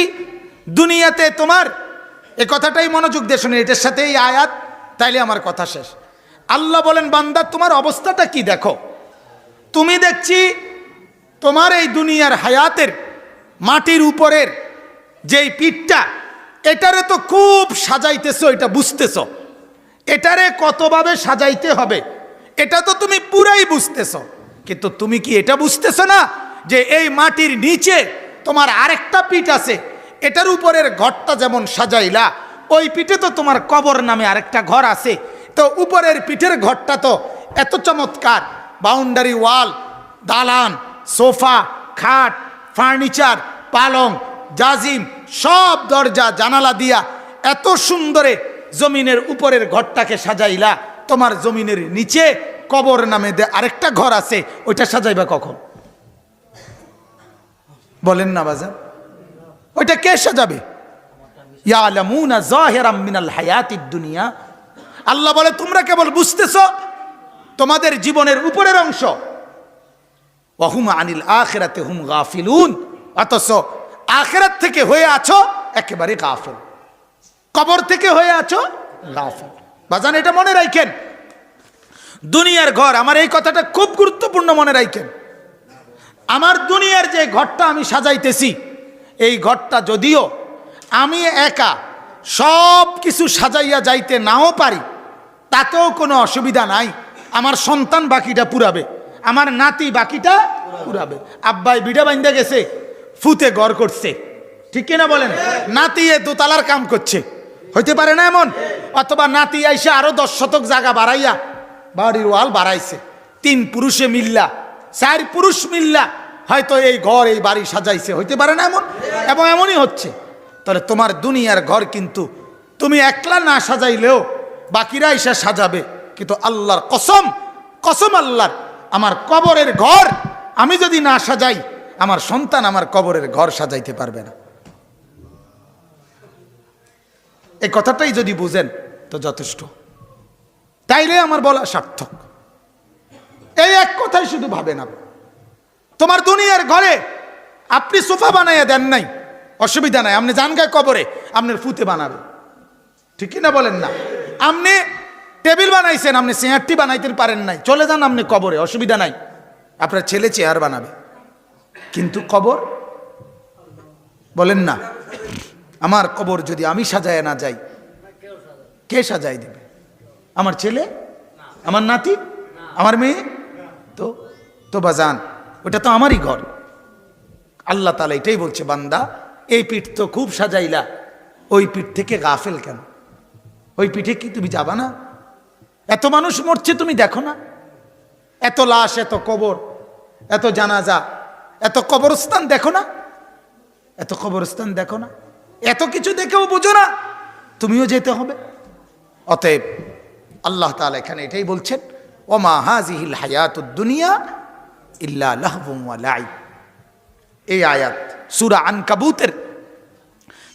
দুনিয়াতে তোমার, এই কথাটাই মনোযোগ দিয়ে শুনে, এটার সাথে এই আয়াত, তাইলে আমার কথা শেষ। আল্লাহ বলেন বান্দা তোমার অবস্থাটা কি দেখো, তুমি দেখছি তোমার এই দুনিয়ার হায়াতের মাটির উপরের যেই পিঠটা, এটারে তো খুব সাজাইতেছো, এটা বুঝতেছো, এটারে কতভাবে সাজাইতে হবে এটা তো তুমি পুরাই বুঝতেছো, কিন্তু তুমি কি এটা বুঝতেছো না যে এই মাটির নিচে তোমার আরেকটা পিঠ আছে, এটার উপরের ঘরটা যেমন সাজাইলা, ওই পিঠে তো তোমার কবর নামে আরেকটা ঘর আছে। তো উপরের পিঠের ঘরটা তো এত চমৎকার, বাউন্ডারি ওয়াল, দালান, সোফা, খাট, ফার্নিচার, পালং, জাজিম, সব দরজা জানালা দিয়া এত সুন্দরে জমিনের উপরের ঘরটাকে সাজাইলা, তোমার জমিনের নিচে কবর নামে আরেকটা ঘর আছে, ওইটা সাজাইবা কখন? বলেন না বাজার, ওইটা কে সাজাবে? ইয়ালামুনা যাহিরাম মিনাল হায়াতিদ দুনিয়া, আল্লাহ বলে তোমরা কেবল বুঝতেছো তোমাদের জীবনের উপরের অংশ, ওয়া হুম আনিল আখিরাতি হুম গাফিলুন, অথচ আখিরাত থেকে হয়ে আছো একেবারে গাফিল, কবর থেকে হয়ে আছো গাফিল। বাজান এটা মনে রাখেন, দুনিয়ার ঘর, আমার এই কথাটা খুব গুরুত্বপূর্ণ, মনে রাখেন, আমার দুনিয়ার যে ঘরটা আমি সাজাইতেছি, এই ঘরটা যদিও আমি একা সব কিছু সাজাইয়া যাইতে নাও পারি, তাতেও কোনো অসুবিধা নাই, আমার সন্তান বাকিটা পুরাবে, আমার নাতি বাকিটা পুরাবে। আব্বাই বিড়া বাইন্দা গেছে, ফুতে ঘর করছে, ঠিক কিনা বলেন? নাতি এ দোতলার কাম করছে, হইতে পারে না এমন? অথবা নাতি আইসে আরো 10 শতক জায়গা বাড়াইয়া বাড়ির ওয়াল বাড়াইছে, 3 পুরুষে মিল্লা, 4 পুরুষ মিল্লা হয়তো এই ঘর এই বাড়ি সাজাইছে, হইতে পারে না এমন? এবং এমনই হচ্ছে। তাহলে তোমার দুনিয়ার ঘর কিন্তু তুমি একলা না সাজাইলেও বাকিরা এসে সাজাবে, কিন্তু আল্লাহর কসম, কসম আল্লাহর, আমার কবরের ঘর আমি যদি না সাজাই, আমার সন্তান আমার কবরের ঘর সাজাইতে পারবে না। এই কথাটাই যদি বুঝেন তো যথেষ্ট, তাইলে আমার বলা সার্থক। এই এক কথাই শুধু ভাবেন, তোমার দুনিয়ার ঘরে আপনি সোফা বানাইয়া দেন নাই, অসুবিধা নাই, আপনি যান গায়ে কবরে, আপনার ফুতে বানাবে, ঠিক কিনা বলেন না? আপনি টেবিল বানাইছেন, আপনি চেয়ারটি বানাইতে পারেন নাই, চলে যান আপনি কবরে, অসুবিধা নাই, আপনার ছেলে চেয়ার বানাবে। কিন্তু কবর বলেন না, আমার কবর যদি আমি সাজায় না যাই, কে সাজায় দেবে? আমার ছেলে, আমার নাতি, আমার মেয়ে? তো তো বাজান, ওটা তো আমারই ঘর। আল্লাহ তাআলা এটাই বলছে, বান্দা এই পিঠ তো খুব সাজাইলা, ওই পিঠ থেকে গাফেল কেন? ওই পিঠে কি তুমি যাবা না? এত মানুষ মরছে তুমি দেখো না? এত লাশ, এত কবর, এত জানাজা, এত কবরস্থান দেখো না? এত কবরস্থান দেখো না? এত কিছু দেখেও বুঝো না তুমিও যেতে হবে? অতএব আল্লাহ তাআলা এখানে এটাই বলছেন, ওমা হাযিহিল হায়াতুদ দুনিয়া ইল্লা লাহবুন ওয়া লাইব। এই আয়াত সূরা আনকাবুতের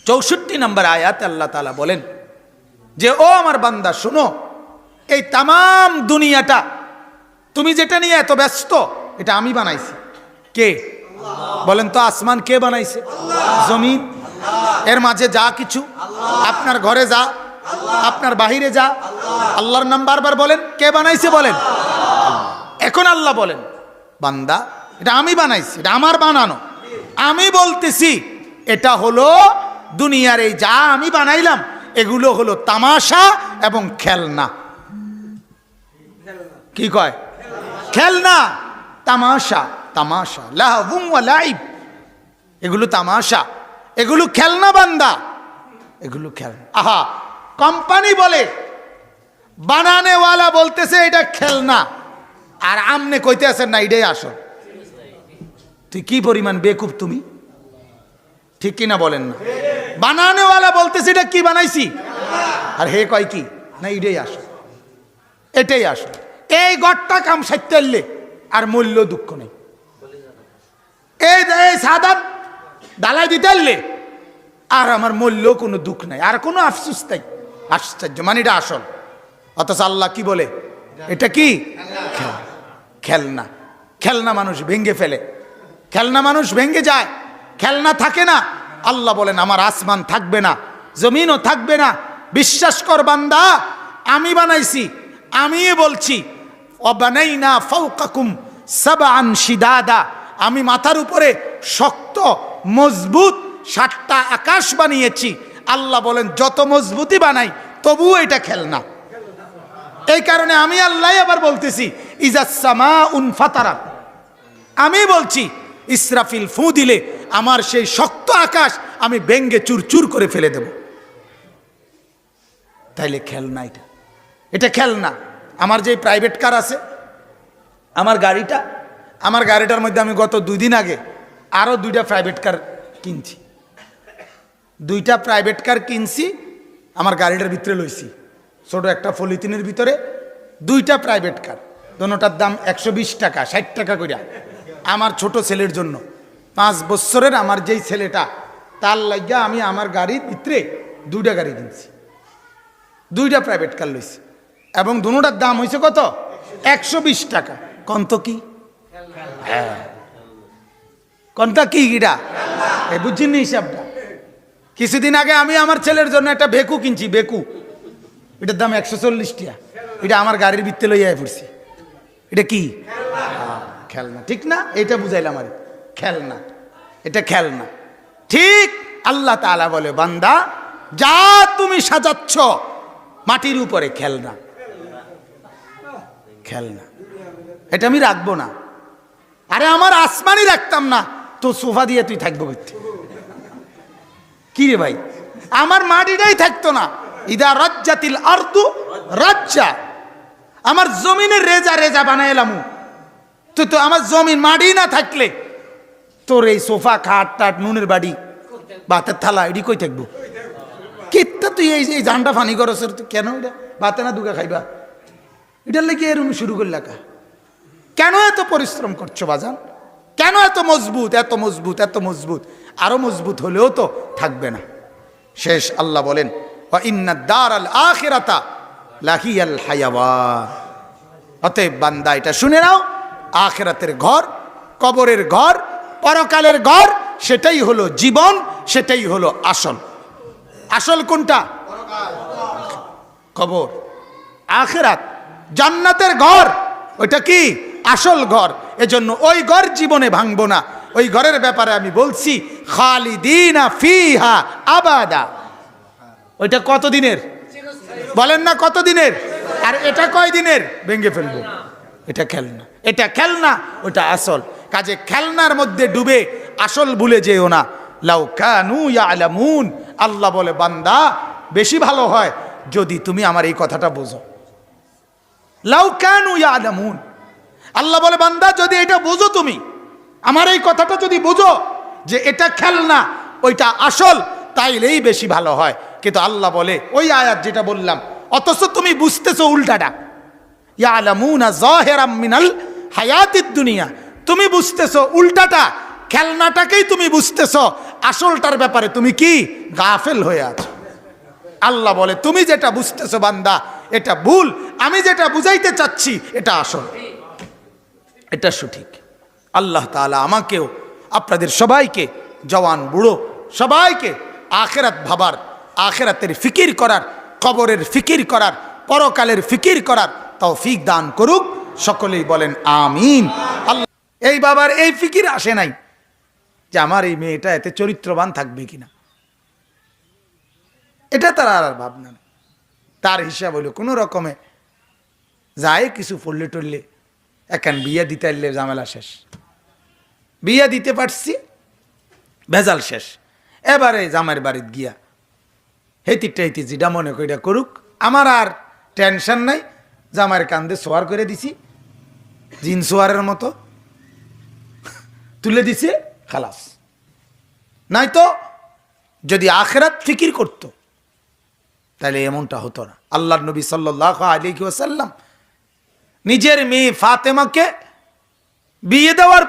64 নম্বর আয়াতে আল্লাহ তাআলা বলেন যে, ও আমার বান্দা শোনো, এই তাম দুনিয়াটা তুমি যেটা নিয়ে এত ব্যস্ত, এটা আমি বানাইছি। কে বলেন তো? আসমান কে বানাইছে? জমিন, এর মাঝে যা কিছু, আপনার ঘরে যা, আপনার বাহিরে যা, আল্লাহর নাম বারবার বলেন। কে বানাইছে বলেন? এখন আল্লাহ বলেন, বান্দা এটা আমি বানাইছি, এটা আমার বানানো। আমি বলতেছি এটা হলো দুনিয়ার এই যা আমি বানাইলাম, এগুলো হলো তামাশা এবং খেলনা। কি কয়? খেলনা, তামাশা, তামাশা, লাহবুন ওয়া লাইব। এগুলো তামাশা, এগুলো খেলনা বান্দা, এগুলো খেলনা। আহা, কোম্পানি বলে, বানানেওয়ালা বলতেছে এটা খেলনা, আর আমনে কইতে আছেন না এটাই আসল। তুই কি পরিমাণ বেকুব তুমি, ঠিক কিনা বলেন না? বানানেওয়ালা বলতেছে এটা কি বানাইছি, আর হে কয় কি না এটাই আসল, এটাই আসল। এই গড়টা কাম সাইতেললে আর মূল্য দুঃখ নেই। এই সাদাত ডালাই দিতেললে আর আমার মূল্য কোনো দুঃখ নাই, আর কোনো আফসোস নাই। আশ্চর্য, মানে এটা আসল। অথচ আল্লাহ কি বলে? এটা কি খেলনা। খেলনা মানুষ ভেঙে ফেলে, খেলনা মানুষ ভেঙে যায়, খেলনা থাকে না। আল্লাহ বলেন আমার আসমান থাকবে না, জমিনও থাকবে না। বিশ্বাস কর বান্দা, আমি বানাইছি, আমি বলছি, অবানাইনা ফাওকাকুম সাবআন শিদাদা, আমি মাথার উপরে শক্ত মজবুত 7টা আকাশ বানিয়েছি। আল্লাহ বলেন যত মজবুতি বানাই তবুও এটা খেলনা। এই কারণে আমি আল্লাহ আবার বলতেছি, ইজাস সামাউন ফাতারাত, আমি বলছি ইসরাফিল ফু দিলে আমার সেই শক্ত আকাশ আমি ভেঙ্গে চুরচুর করে ফেলে দেব। তাইলে খেলনা এটা, এটা খেলনা। আমার যে প্রাইভেট কার আছে, আমার গাড়িটার মধ্যে আমি গত 2 দিন আগে আরো 2টা প্রাইভেট কার কিনছি। 2টা প্রাইভেট কার কিনছি, আমার গাড়িটার ভিতরে লইছি। ছোট একটা পলিথিনের ভিতরে 2টা প্রাইভেট কার, দোনোটার দাম 120 টাকা, 60 টাকা করে। আমার ছোট ছেলের জন্য, 5 বছরের আমার যেই ছেলেটা, তার লাগিয়া আমি আমার গাড়ির ভিতরে 2টা গাড়ি কিনছি, 2টা প্রাইভেট কার লইছি, এবং দোনোটার দাম হয়েছে কত? 120 টাকা। কন্ত কি? হ্যাঁ, কোনটা কি গিরা বুঝছেন হিসাবটা? কিছুদিন আগে আমি আমার ছেলের জন্য একটা বেকু কিনছি, বেকু, এটার দাম 140 টাকা। এটা আমার গাড়ির ভিতরে লইয়া পড়ছি। এটা কি? খেলনা, ঠিক না? এটা বুঝাইলাম আর, খেলনা, এটা খেলনা। ঠিক আল্লাহ তাআলা বলে, বান্দা যা তুমি সাজাচ্ছ মাটির উপরে খেলনা, খেলনা, এটা আমি রাখবো না। আরে আমার আসমানই রাখতাম না তো সোফা দিয়ে তুই থাকবো করতে কি রে ভাই? আমার মাটিটাই থাকতো না। ইদা রাজ্জাতিল আরদু রাজ্জা, আমার জমিনের রেজা রেজা বানাইলাম। তো আমার জমিন মাটি না থাকলে তোর এই সোফা, খাট টাট, নুনের বাড়ি, ভাতের থালা, এটি কই থাকবো? কিত্তা তুই এই জানটা ফানি করছ কেন? এটা ভাতে না দুগা খাইবা, এটার লেগে এরকম শুরু করলা কা? কেন এত পরিশ্রম করছো বাজান? কেন এত মজবুত, এত মজবুত, এত মজবুত? আরো মজবুত হলেও তো থাকবে না। শেষ আল্লাহ বলেন, ওয়া ইন্নাদ দারাল আখিরাতা লাহিয়াল হায়াওয়ান। অতএব বান্দা এটা শুনে নাও, আখিরাতের ঘর, কবরের ঘর, পরকালের ঘর, সেটাই হলো জীবন, সেটাই হলো আসল। আসল কোনটা? কবর। আখিরাত জান্নাতের ঘর, ওইটা কি? আসল ঘর। এজন্য ওই ঘর জীবনে ভাঙবো না, ওই ঘরের ব্যাপারে আমি বলছি খালিদিনা ফিহা আবাদা। ওইটা কত দিনের বলেন না, কত দিনের? আর এটা কয় দিনের? ভেঙে ফেলবো। এটা খেলনা, এটা খেলনা, ওটা আসল। কাজে খেলনার মধ্যে ডুবে আসল ভুলে যেও না। লাউ কানু ইয়ালামুন, আল্লাহ বলে বান্দা বেশি ভালো হয় যদি তুমি আমার এই কথাটা বোঝো। লাউ কানু ইয়ালামুন, আল্লাহ বলে বান্দা যদি এটা বোঝো, তুমি আমার এই কথাটা যদি বোঝো যে এটা খেলনা ওইটা আসল, তাইলেই বেশি ভালো হয়। কিন্তু আল্লাহ বলে ওই আয়াত যেটা বললাম, অথচ তুমি বুঝতেছো উল্টাটা। ইয়ালামুনা যাহিরাম মিনাল হায়াতিদ দুনিয়া, তুমি বুঝতেছো উল্টাটা, খেলনাটাকেই তুমি বুঝতেছো, আসলটার ব্যাপারে তুমি কি গাফেল হয়ে আছো। আল্লাহ বলে তুমি যেটা বুঝতেছো বান্দা এটা ভুল, আমি যেটা বুঝাইতে চাচ্ছি এটা আসল, এটা সঠিক। আল্লাহ তাআলা আমাকেও আপনাদের সবাইকে, জওয়ান বুড়ো সবাইকে আখিরাত ভাবার, আখিরাতের ফিকির করার, কবরের ফিকির করার, পরকালের ফিকির করার তৌফিক দান করুক। সকলেই বলেন আমিন। আল্লাহ এই বাবার এই ফিকির আসে নাই যে আমার এই মেয়েটা এতে চরিত্রবান থাকবে কিনা, এটা তার আর ভাবনা নেই। তার হিসাব হইল কোনো রকমে যায় কিছু পড়লে টরলে এখন বিয়ে দিতে এলে ঝামেলা শেষ, বিয়ে দিতে পারছি ভেজাল শেষ। এবারে জামাইয়ের বাড়িতে গিয়া হেতিটা হেতি যেটা মনে করিটা করুক, আমার আর টেনশন নাই। জামাইয়ের কান্দে সোয়ার করে দিছি, জিন সোয়ারের মতো তুলে দিছে, খালাস। নাই তো যদি আখিরাত ফিকির করত তাহলে এমনটা হতো না। আল্লাহর নবী সাল্লাল্লাহু আলাইহি ওয়াসাল্লাম নিজের মেয়ে ফাতেমাকে বিয়ে দেওয়ার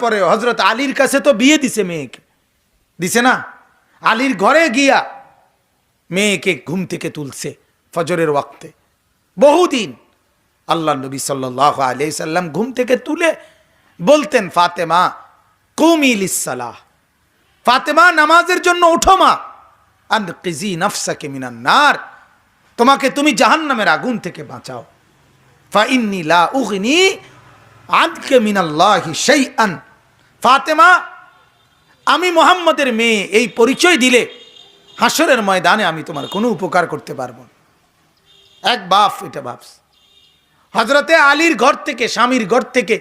পরেও হযরত আলীর কাছে তো বিয়ে দিছে, মেয়েকে দিছে না, আলীর ঘরে গিয়া মেয়েকে ঘুম থেকে তুলছে ফজরের ওয়াক্তে। বহুদিন আল্লাহর নবী সাল্লাল্লাহু আলাইহি সাল্লাম ঘুম থেকে তুলে বলতেন, ফাতেমা কুমি লিসসালাহ, ফাতেমা নামাজের জন্য উঠো মা, আনকিজি নাফসাকে মিনান নার, তোমাকে তুমি জাহান্নামের আগুন থেকে বাঁচাও। ফা ইন্নী লা উগনি আনকা মিনাল্লাহি শাইআন, ফাতেমা আমি মুহাম্মদের মেয়ে এই পরিচয় দিলে হাসরের ময়দানে আমি তোমার কোনো উপকার করতে পারবো না। এক বাপ এটা ভাবছে। হযরতে আলীর ঘর থেকে, স্বামীর ঘর থেকে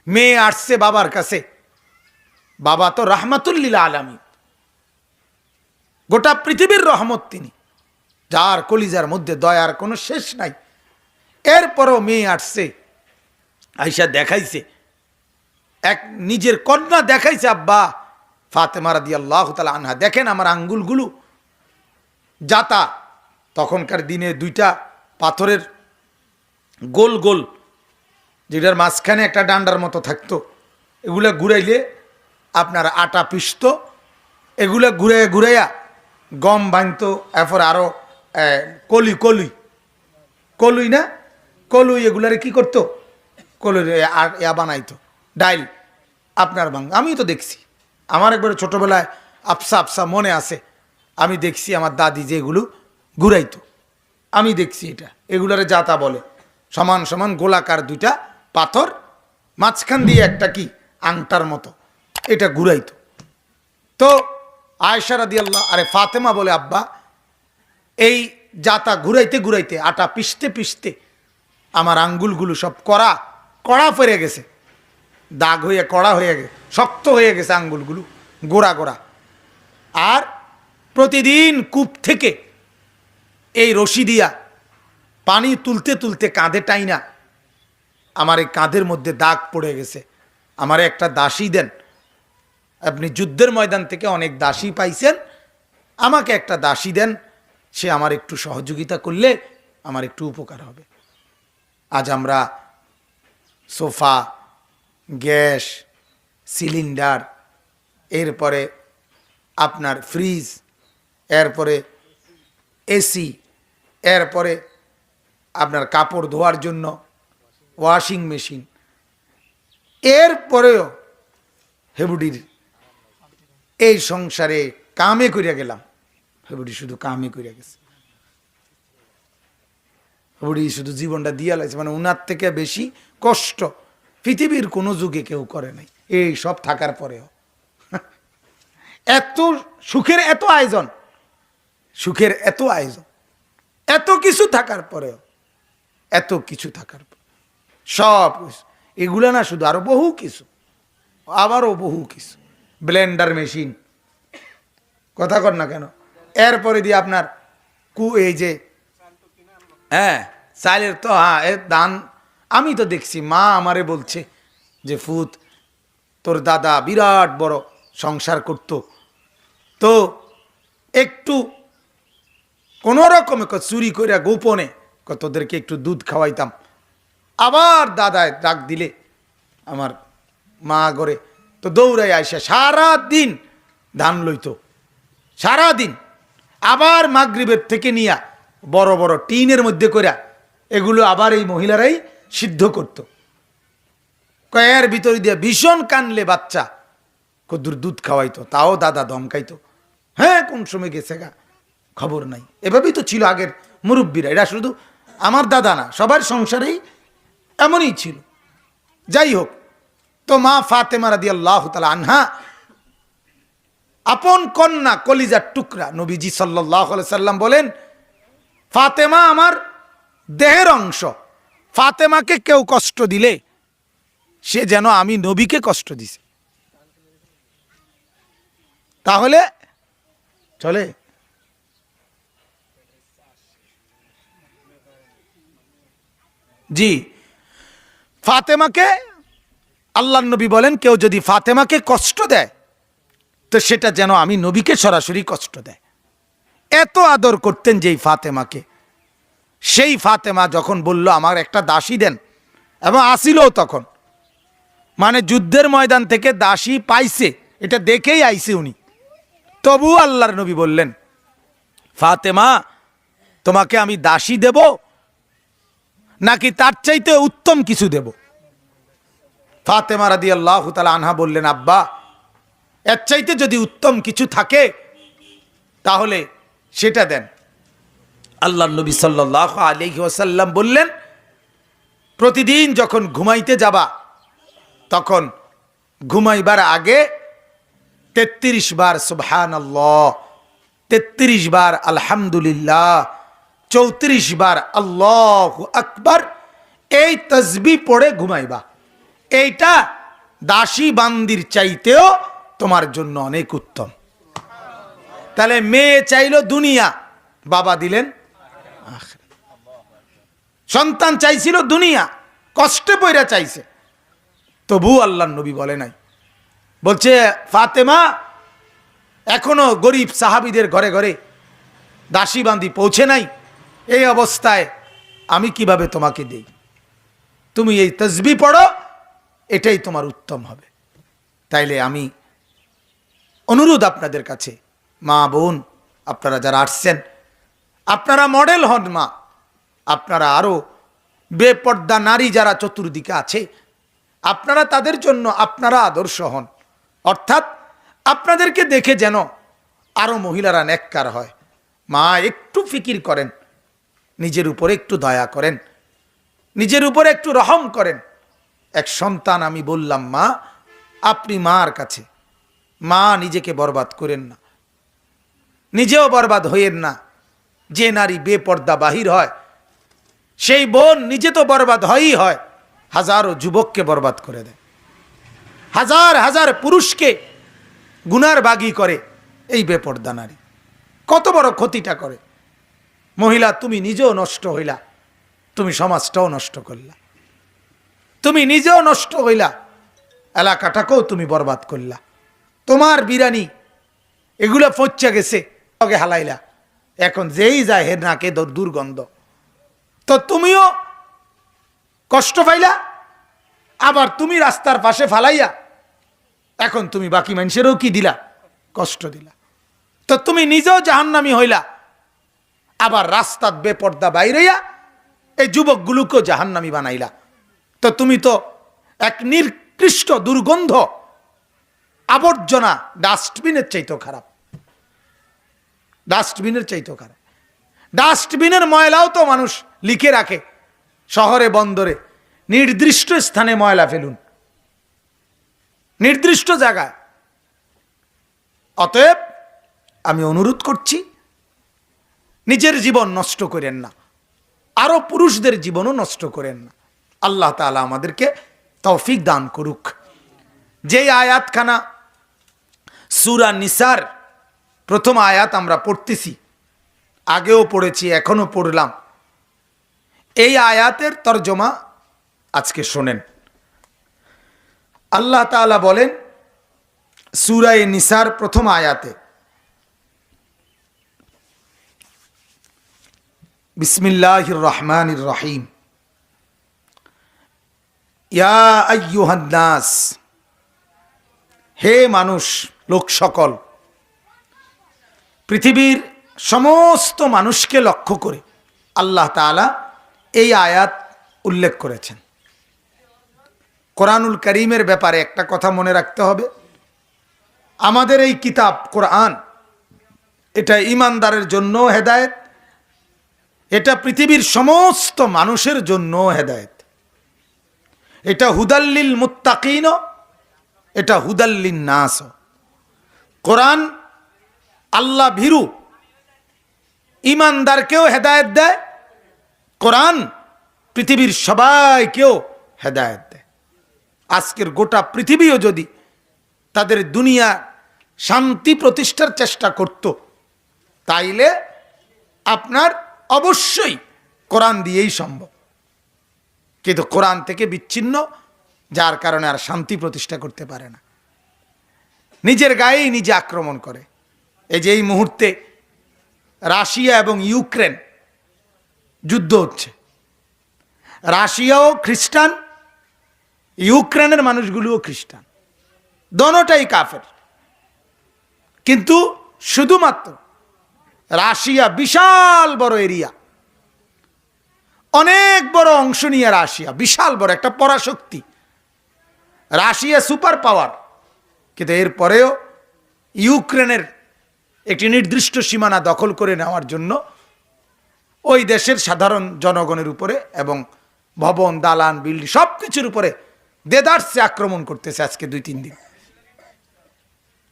মেয়ে আসছে বাবার কাছে। বাবা তো রাহমাতুল লিল আলামিন, গোটা পৃথিবীর রহমত তিনি, যার কলিজার মধ্যে দয়ার কোনো শেষ নাই। এরপরও মেয়ে আসছে, আয়েশা দেখাইছে, এক নিজের কন্যা দেখাইছে, আব্বা ফাতেমা রাদিয়াল্লাহু তাআলা আনহা দেখেন আমার আঙ্গুলগুলো জাতা। তখনকার দিনে দুইটা পাথরের গোল গোল, যেটার মাঝখানে একটা ডান্ডার মতো থাকতো, এগুলা ঘুরাইলে আপনার আটা পিষত, এগুলা ঘুরাইয়া গম বানতো। এরপর আরো কলুই না কলুই, এগুলারে কি করতো, কলুই বানাইতো ডাইল আপনার আমি তো দেখছি, আমার একবারে ছোটবেলায় আফসা মনে আছে, আমি দেখছি আমার দাদি যে এগুলো ঘুরাইতো, আমি দেখছি এটা, এগুলারে জাতা বলে। সমান সমান গোলাকার দুইটা পাথর, মাঝখান দিয়ে একটা কি আংটার মতো, এটা ঘুরাইতো। তো আয়েশা রাদিয়াল্লাহু, আরে ফাতেমা বলে, আব্বা এই জাতা ঘুরাইতে ঘুরাইতে, আটা পিষতে পিষতে আমার আঙ্গুলগুলো সব কড়া পড়ে গেছে, দাগ হয়ে কড়া হয়ে গেছে, শক্ত হয়ে গেছে আঙ্গুলগুলো, গোড়া গোড়া। আর প্রতিদিন কূপ থেকে এই রশি দিয়া পানি তুলতে তুলতে কাঁধে টাইনা আমার এই কাঁধের মধ্যে দাগ পড়ে গেছে, আমারে একটা দাসী দেন। আপনি যুদ্ধের ময়দান থেকে অনেক দাসী পাইছেন, আমাকে একটা দাসী দেন, সে আমার একটু সহযোগিতা করলে আমার একটু উপকার হবে। আজ আমরা সোফা, গ্যাস সিলিন্ডার, এরপরে আপনার ফ্রিজ, এরপরে এসি, এরপরে আপনার কাপড় ধোয়ার জন্য ওয়াশিং মেশিন, এরপরেও হেবুডির এই সংসারে কামে করিয়া গেলাম। হেবুডি শুধু কামে করিয়া গেছে, হেবুডি শুধু জীবনটা দিয়া লাগছে, মানে উনার থেকে বেশি কষ্ট পৃথিবীর কোনো যুগে কেউ করে নাই। এই সব থাকার পরেও এত সুখের এত আয়োজন, সুখের এত আয়োজন, এত কিছু থাকার পরেও, এত কিছু থাকার পর সব এগুলো না, শুধু আরো বহু কিছু, আবারও বহু কিছু, ব্লেন্ডার মেশিন, কথা কর না কেন, এরপরে দিয়ে আপনার এই যে হ্যাঁ চাইলের তো হ্যাঁ দান। আমি তো দেখছি মা আমারে বলছে যে ফুত তোর দাদা বিরাট বড় সংসার করত, তো একটু কোনো রকমে চুরি করে গোপনে তোদেরকে একটু দুধ খাওয়াইতাম। আবার দাদায় ডাক দিলে আমার মা ঘরে তো দৌড়াই আইসা সারা দিন ধান লইতো, সারা দিন। আবার মাগরিবের থেকে নিয়া বড় বড় টিনের মধ্যে করে এগুলো আবার এই মহিলারাই সিদ্ধ করত। কয়ের ভিতরে দিয়ে ভীষণ কানলে বাচ্চা কদ্দুর দুধ খাওয়াইতো, তাও দাদা ধমকাইতো, হ্যাঁ কোন সময় গেছে গা খবর নাই। এভাবেই তো ছিল আগের মুরব্বীরা। এটা শুধু আমার দাদা না, সবার সংসারেই এমনই ছিল। যাই হোক, তো মা ফাতেমা রাদিয়াল্লাহু তাআলা আনহা আপন কন্যা কলিজার টুকরা, নবীজি সাল্লাল্লাহু আলাইহি সাল্লাম বলেন ফাতেমা আমার দেহের অংশ, ফাতেমাকে কেউ কষ্ট দিলে সে যেন আমি নবীকে কষ্ট দিছে। তাহলে চলে? জি, ফাতেমাকে আল্লাহর নবী বলেন কেউ যদি ফাতেমাকে কষ্ট দেয় তো সেটা যেন আমি নবীকে সরাসরি কষ্ট দেয়। এত আদর করতেন যেই ফাতেমাকে, সেই ফাতেমা যখন বলল আমার একটা দাসী দেন, এবং আসিল তখন, মানে যুদ্ধের ময়দান থেকে দাসী পাইছে এটা দেখেই আইছে উনি, তবু আল্লাহর নবী বললেন ফাতেমা তোমাকে আমি দাসী দেব নাকি তার চাইতে উত্তম কিছু দেব? ফাতেমা রাদিয়াল্লাহু তাআলা আনহা বললেন আব্বা এর চাইতে যদি উত্তম কিছু থাকে তাহলে সেটা দেন। আল্লাহর নবী সাল্লাল্লাহু আলাইহি ওয়াসাল্লাম বললেন প্রতিদিন যখন ঘুমাইতে যাবা তখন ঘুমাইবার আগে 33 বার সুবহানাল্লাহ, 33 বার আলহামদুলিল্লাহ, 34 বার আল্লাহু আকবার এই তাসবিহ পড়ে ঘুমাইবা। এইটা দাসী বান্দির চাইতেও তোমার জন্য অনেক উত্তম। তাহলে মেয়ে চাইলো দুনিয়া, বাবা দিলেন আখিরাত। সন্তান চাইছিল দুনিয়া, কষ্টে পয়রা চাইছে, তবু আল্লাহর নবী বলে নাই, বলছে ফাতেমা এখনো গরিব সাহাবীদের ঘরে ঘরে দাসী বান্দি পৌঁছে নাই, এই অবস্থায় আমি কিভাবে তোমাকে দেই? তুমি এই তাসবিহ পড়ো, এটাই তোমার উত্তম হবে। তাইলে আমি অনুরোধ আপনাদের কাছে, মা বোন আপনারা যারা আসছেন, আপনারা মডেল হন মা, আপনারা আরো বেপর্দা নারী যারা চতুর্দিকে আছে আপনারা তাদের জন্য আপনারা আদর্শ হন। অর্থাৎ আপনাদেরকে দেখে যেন আরো মহিলারা নেককার হয়। মা একটু ফিকির করেন, নিজের উপরে একটু দয়া করেন, নিজের উপরে একটু রহম করেন। এক সন্তান, আমি বললাম মা আপনি মার কাছে, মা নিজেকে বরবাদ করেন না, নিজেও বরবাদ হইয়েন না। যে নারী বেপর্দা বাহির হয় সেই বোন নিজে তো বরবাদ হয়ই হয়, হাজারো যুবককে বরবাদ করে দেয়, হাজার হাজার পুরুষকে গুনার বাগী করে এই বেপর্দা নারী। কত বড় ক্ষতিটা করে। মহিলা তুমি নিজেও নষ্ট হইলা, তুমি সমাজটাও নষ্ট করলা, তুমি নিজেও নষ্ট হইলা, এলাকাটাকেও তুমি বরবাদ করলা। তোমার বিরানি এগুলো পচা গেছে, হালাইলা, এখন যেই যায় হে নাকে দুর্গন্ধ, তো তুমিও কষ্ট পাইলা, আবার তুমি রাস্তার পাশে ফালাইয়া এখন তুমি বাকি মানুষেরও কি দিলা? কষ্ট দিলা। তো তুমি নিজেও জাহান্নামী হইলা, আবার রাস্তার বেপর্দা বাইরেয়া এই যুবকগুলোকেও জাহান্নামী বানাইলা। তো তুমি তো এক নিকৃষ্ট দুর্গন্ধ আবর্জনা, ডাস্টবিনের চাইতেও খারাপ, ডাস্টবিনের চাইতেও খারাপ। ডাস্টবিনের ময়লাও তো মানুষ লিখে রাখে শহরে বন্দরে, নির্দিষ্ট স্থানে ময়লা ফেলুন, নির্দিষ্ট জায়গায়। অতএব আমি অনুরোধ করছি, নিজের জীবন নষ্ট করেন না, আরো পুরুষদের জীবনও নষ্ট করেন না। আল্লাহ তাআলা আমাদেরকে তৌফিক দান করুক। যেই আয়াতখানা সূরা নিসার প্রথম আয়াত আমরা পড়তেছি, আগেও পড়েছি, এখনো পড়লাম, এই আয়াতের তরজমা আজকে শোনেন। আল্লাহ তাআলা বলেন সূরা নিসার প্রথম আয়াতে, বিসমিল্লাহির রহমানির রহিম, ইয়া আইয়ুহান নাস, হে মানুষ, লোক সকল। পৃথিবীর সমস্ত মানুষকে লক্ষ্য করে আল্লাহ তাআলা এই আয়াত উল্লেখ করেছেন। কোরআনুল কারীমের ব্যাপারে একটা কথা মনে রাখতে হবে, আমাদের এই কিতাব কোরআন, এটা ঈমানদারের জন্য হেদায়েত, এটা পৃথিবীর সমস্ত মানুষের জন্য হেদায়েত। এটা হুদাল্লিল মুত্তাকিন, এটা হুদাল্লিন নাস। কোরআন আল্লাহ ভীরু ঈমানদারকেও হেদায়েত দেয়, কোরআন পৃথিবীর সবাইকেও হেদায়েত দেয়। আজকের গোটা পৃথিবীও যদি তাদের দুনিয়া শান্তি প্রতিষ্ঠার চেষ্টা করত, তাইলে আপনার অবশ্যই কোরআন দিয়েই সম্ভব। কিন্তু কোরআন থেকে বিচ্ছিন্ন, যার কারণে আর শান্তি প্রতিষ্ঠা করতে পারে না, নিজের গায়েই নিজে আক্রমণ করে। এই যে এই মুহূর্তে রাশিয়া এবং ইউক্রেন যুদ্ধ হচ্ছে, রাশিয়াও খ্রিস্টান, ইউক্রেনের মানুষগুলোও খ্রিস্টান, দোনোটাই কাফের। কিন্তু শুধুমাত্র রাশিয়া বিশাল বড় এরিয়া, অনেক বড় অংশ নিয়ে রাশিয়া, বিশাল বড় একটা পরাশক্তি, রাশিয়া সুপার পাওয়ার। কিন্তু এরপরেও ইউক্রেনের একটি নির্দিষ্ট সীমানা দখল করে নেওয়ার জন্য ওই দেশের সাধারণ জনগণের উপরে এবং ভবন, দালান, বিল্ডিং সব কিছুর উপরে দেদারসে আক্রমণ করতেছে আজকে 2-3 দিন।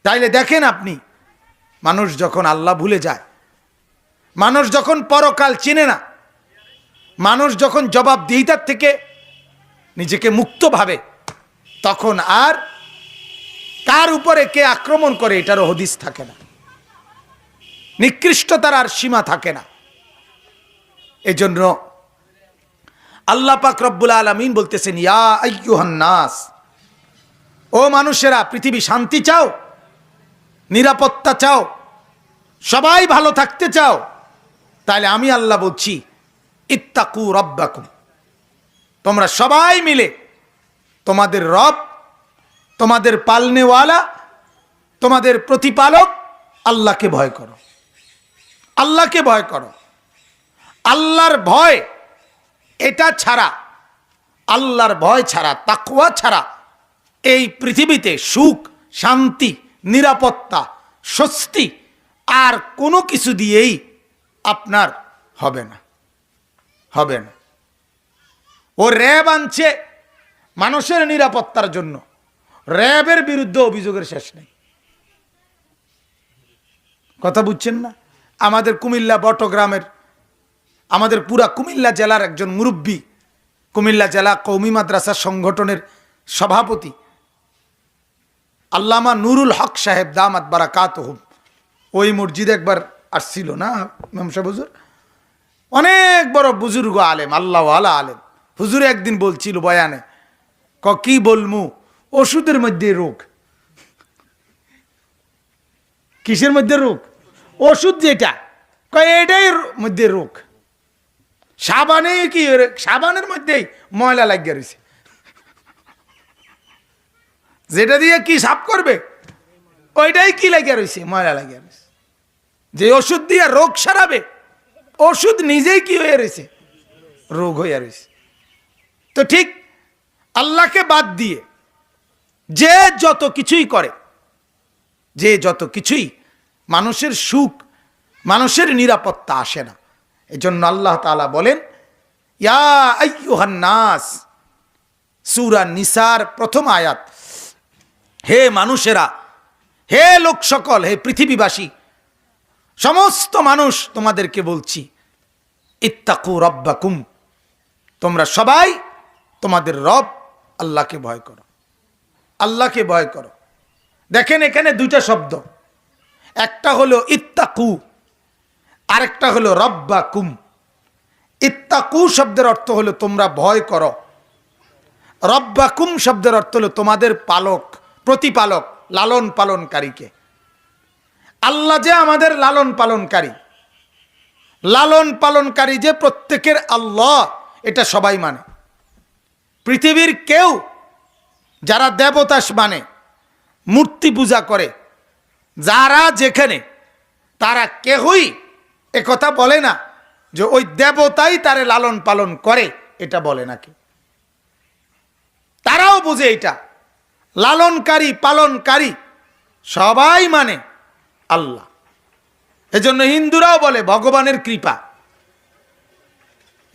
তাইলে দেখেন আপনি, মানুষ যখন আল্লাহ ভুলে যায়, মানুষ যখন পরকাল চিনে না, মানুষ যখন জবাবদিহিতার থেকে নিজেকে মুক্ত ভাবে, তখন আর কার উপরে কে আক্রমণ করে এটারও হদিস থাকে না, নিকৃষ্টতার আর সীমা থাকে না। এজন্য আল্লাহ পাক রব্বুল আলামিন বলতেছেন, ইয়া আইয়ুহান নাস, ও মানুষেরা, পৃথিবী শান্তি চাও, নিরাপত্তা চাও, সবাই ভালো থাকতে চাও, তাহলে আমি আল্লাহ বলছি, ইত্তাকু রাব্বাকুম, তোমরা সবাই মিলে তোমাদের রব, তোমাদের পালনেওয়ালা, তোমাদের প্রতিপালক আল্লাহকে ভয় করো, আল্লাহকে ভয় করো। আল্লাহর ভয় এটা ছাড়া, আল্লাহর ভয় ছাড়া, তাকওয়া ছাড়া এই পৃথিবীতে সুখ, শান্তি, নিরাপত্তা, স্বস্তি আর কোনো কিছু দিয়েই আপনার হবে না, হবে না। ও র্যাব আনছে মানুষের নিরাপত্তার জন্য, র্যাবের বিরুদ্ধে অভিযোগের শেষ নেই। কথা বুঝছেন না? আমাদের কুমিল্লা বটগ্রামের, আমাদের পুরা কুমিল্লা জেলার একজন মুরব্বী, কুমিল্লা জেলা কওমি মাদ্রাসা সংগঠনের সভাপতি আল্লামা নুরুল হক সাহেব দামাত বারাকাতুহুম, ওই মসজিদে একবার আসছিল না ইমাম সাহেব হুজুর, অনেক বড় বুজুর্গ আলেম, আল্লাহ আলা আলেম। হুজুর একদিন বলছিল বয়ানে, কি বলমু, ওষুধের মধ্যে রোগ। কিসের মধ্যে রোগ? ওষুধ যেটা এটাই মধ্যে রোগ। সাবানে কি, সাবানের মধ্যেই ময়লা লাগিয়ে রয়েছে, যেটা দিয়ে কি সাফ করবে ওইটাই কি লাগিয়ে রয়েছে, ময়লা লাগিয়ে রয়েছে। যে ওষুধ দিয়ে রোগ সারাবে, ওষুধ নিজেই কি হয়ে রয়েছে, রোগ হয়ে রয়েছে। তো ঠিক আল্লাহকে বাদ দিয়ে যে যত কিছুই করে, যে যত কিছুই, মানুষের সুখ, মানুষের নিরাপত্তা আসে না। এজন্য আল্লাহ তাআলা বলেন, ইয়া আইয়ুহান নাস, সূরা নিসার প্রথম আয়াত, হে মানুষেরা, হে লোক সকল, হে পৃথিবীবাসী, সমস্ত মানুষ তোমাদেরকে বলছি, ইত্তাকু রব্বাকুম, তোমরা সবাই তোমাদের রব আল্লাহকে ভয় করো, আল্লাহকে ভয় করো। দেখেন এখানে দুইটা শব্দ, একটা হলো ইত্তাকু, আরেকটা হলো রব্বাকুম। ইত্তাকু শব্দের অর্থ হলো তোমরা ভয় করো, রব্বাকুম শব্দের অর্থ হলো তোমাদের পালক, প্রতিপালক, লালন পালনকারীকে। আল্লাহ যে আমাদের লালন পালনকারী, লালন পালনকারী যে প্রত্যেকের আল্লাহ, এটা সবাই মানে। পৃথিবীর কেউ যারা দেবতা মানে, মূর্তি পূজা করে, যারা যেখানে, তারা কেউই একথা বলে না যে ওই দেবতাই তারে লালন পালন করে, এটা বলে না কেউ। তারাও বুঝে এটা লালনকারী পালনকারী সবাই মানে আল্লাহ। এজন্য হিন্দুরাও বলে ভগবানের কৃপা,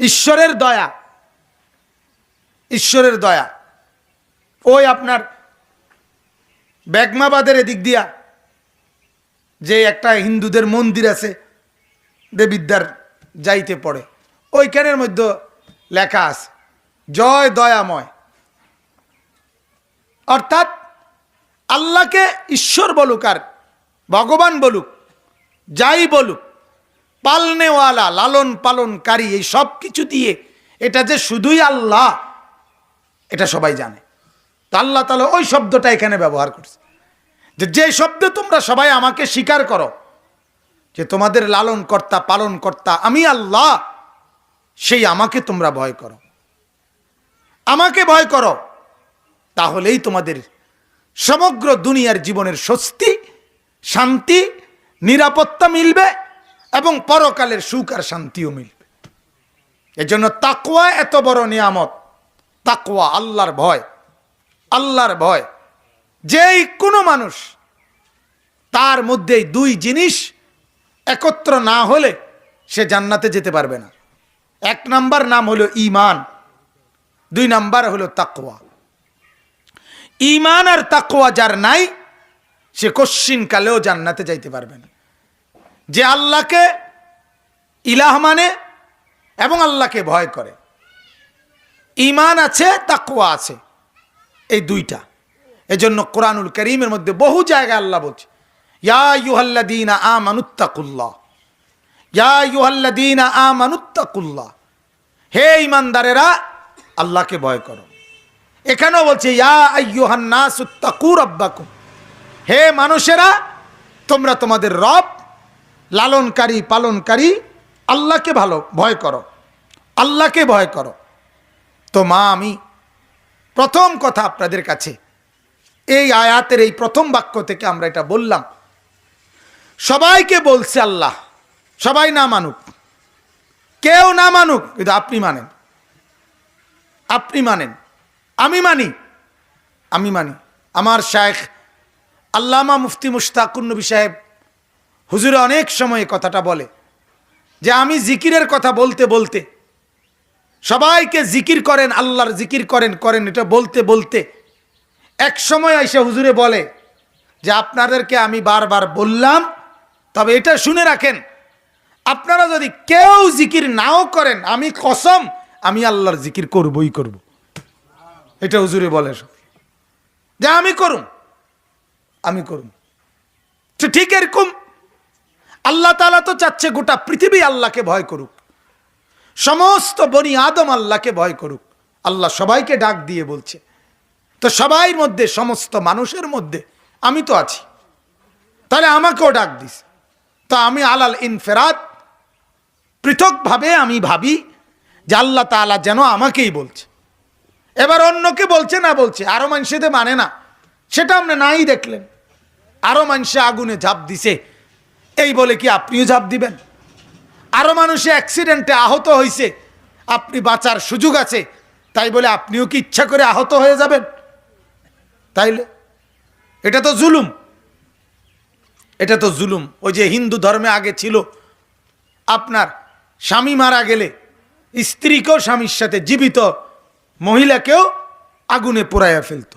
ঈশ্বরের দয়া, ঈশ্বরের দয়া। ওই আপনার বেগমাবাদের এদিক দিয়া যে একটা হিন্দুদের মন্দির আছে, দেবিদ্যার যাইতে পড়ে, ওইখানের মধ্যে লেখা আছে জয় দয়াময়। অর্থাৎ আল্লাহকে ঈশ্বর বলুক আর ভগবান বলুক, যাই বলুক, পালনেওয়ালা, লালন পালনকারী, এই সব কিছু দিয়ে এটা যে শুধুই আল্লাহ, এটা সবাই জানে। তো আল্লাহ তাআলা ওই শব্দটা এখানে ব্যবহার করছে, যে শব্দে তোমরা সবাই আমাকে স্বীকার করো যে তোমাদের লালন কর্তা পালন কর্তা আমি আল্লাহ, সেই আমাকে তোমরা ভয় করো, আমাকে ভয় করো, তাহলেই তোমাদের সমগ্র দুনিয়ার জীবনের স্বস্তি, শান্তি, নিরাপত্তা মিলবে এবং পরকালের সুখ আর শান্তিও মিলবে। এজন্য তাকওয়া এত বড় নিয়ামত, তাকওয়া, আল্লাহর ভয়, আল্লাহর ভয়। যেই কোনো মানুষ তার মধ্যে দুই জিনিস একত্র না হলে সে জান্নাতে যেতে পারবে না। এক নাম্বার নাম হলো ঈমান, দুই নাম্বার হলো তাকওয়া। ঈমান আর তাকওয়া যার নাই, সে কশ্চিন কালেও জান্নাতে যাইতে পারবে না। যে আল্লাহকে ইলাহ মানে এবং আল্লাহকে ভয় করে, ঈমান আছে, তাকওয়া আছে, এই দুইটা। এজন্য কোরআনুল কারীমের মধ্যে বহু জায়গায় আল্লাহ বলছে, ইয়া আইয়ুহাল্লাযীনা আমানুত্তাকুল্লাহ, ইয়া আইয়ুহাল্লাযীনা আমানুত্তাকুল্লাহ, হে ঈমানদারেরা আল্লাহকে ভয় করো। এখানেও বলছে ইয়া আইয়ুহান নাসুত্তাকু রাব্বাকুম, হে মানুষেরা তোমরা তোমাদের রব, লালনকারী পালনকারী আল্লাহকে ভয় করো, আল্লাহকে ভয় করো। তো আমি প্রথম কথা আপনাদের কাছে এই আয়াতের এই প্রথম বাক্য থেকে আমরা এটা বললাম, সবাইকে বলছে আল্লাহ, সবাই না মানুক, কেউ না মানুক, কিন্তু আপনি মানেন, আপনি মানেন, আমি মানি, আমি মানি। আমার শায়েখ আল্লামা মুফতি মুশতাকুর নবী সাহেব হুজুরে অনেক সময় কথাটা বলে যে আমি জিকিরের কথা বলতে বলতে, সবাইকে জিকির করেন, আল্লাহর জিকির করেন করেন, এটা বলতে বলতে এক সময় আইসা হুজুরে বলে যে আপনাদেরকে আমি বারবার বললাম, তবে এটা শুনে রাখেন, আপনারা যদি কেউ জিকির নাও করেন, আমি কসম আমি আল্লাহর জিকির করবই করব। এটা হুজুরে বলে যে আমি করুম, আমি করুম। তো ঠিক এরকম আল্লাহ তাআলা তো চাচ্ছে গোটা পৃথিবী আল্লাহকে ভয় করুক, সমস্ত বনি আদম আল্লাহকে ভয় করুক। আল্লাহ সবাইকে ডাক দিয়ে বলছে, তো সবাই মধ্যে, সমস্ত মানুষের মধ্যে আমি তো আছি, তাহলে আমাকেও ডাক দিস। তো আমি আলাল ইনফেরাদ, পৃথকভাবে আমি ভাবি যে আল্লাহ তাআলা যেন আমাকেই বলছে। এবার অন্যকে বলছে না বলছে, আরো মানুষেতে মানে না, সেটা আপনি নাই দেখলেন। আরো মানুষে আগুনে ঝাঁপ দিছে, এই বলে কি আপনিও ঝাঁপ দিবেন? আরো মানুষে অ্যাক্সিডেন্টে আহত হয়েছে, আপনি বাঁচার সুযোগ আছে তাই বলে আপনিও কি ইচ্ছা করে আহত হয়ে যাবেন? তাইলে এটা তো জুলুম, এটা তো জুলুম। ওই যে হিন্দু ধর্মে আগে ছিল আপনার স্বামী মারা গেলে স্ত্রীকেও স্বামীর সাথে, জীবিত মহিলাকেও আগুনে পোড়াইয়া ফেলত।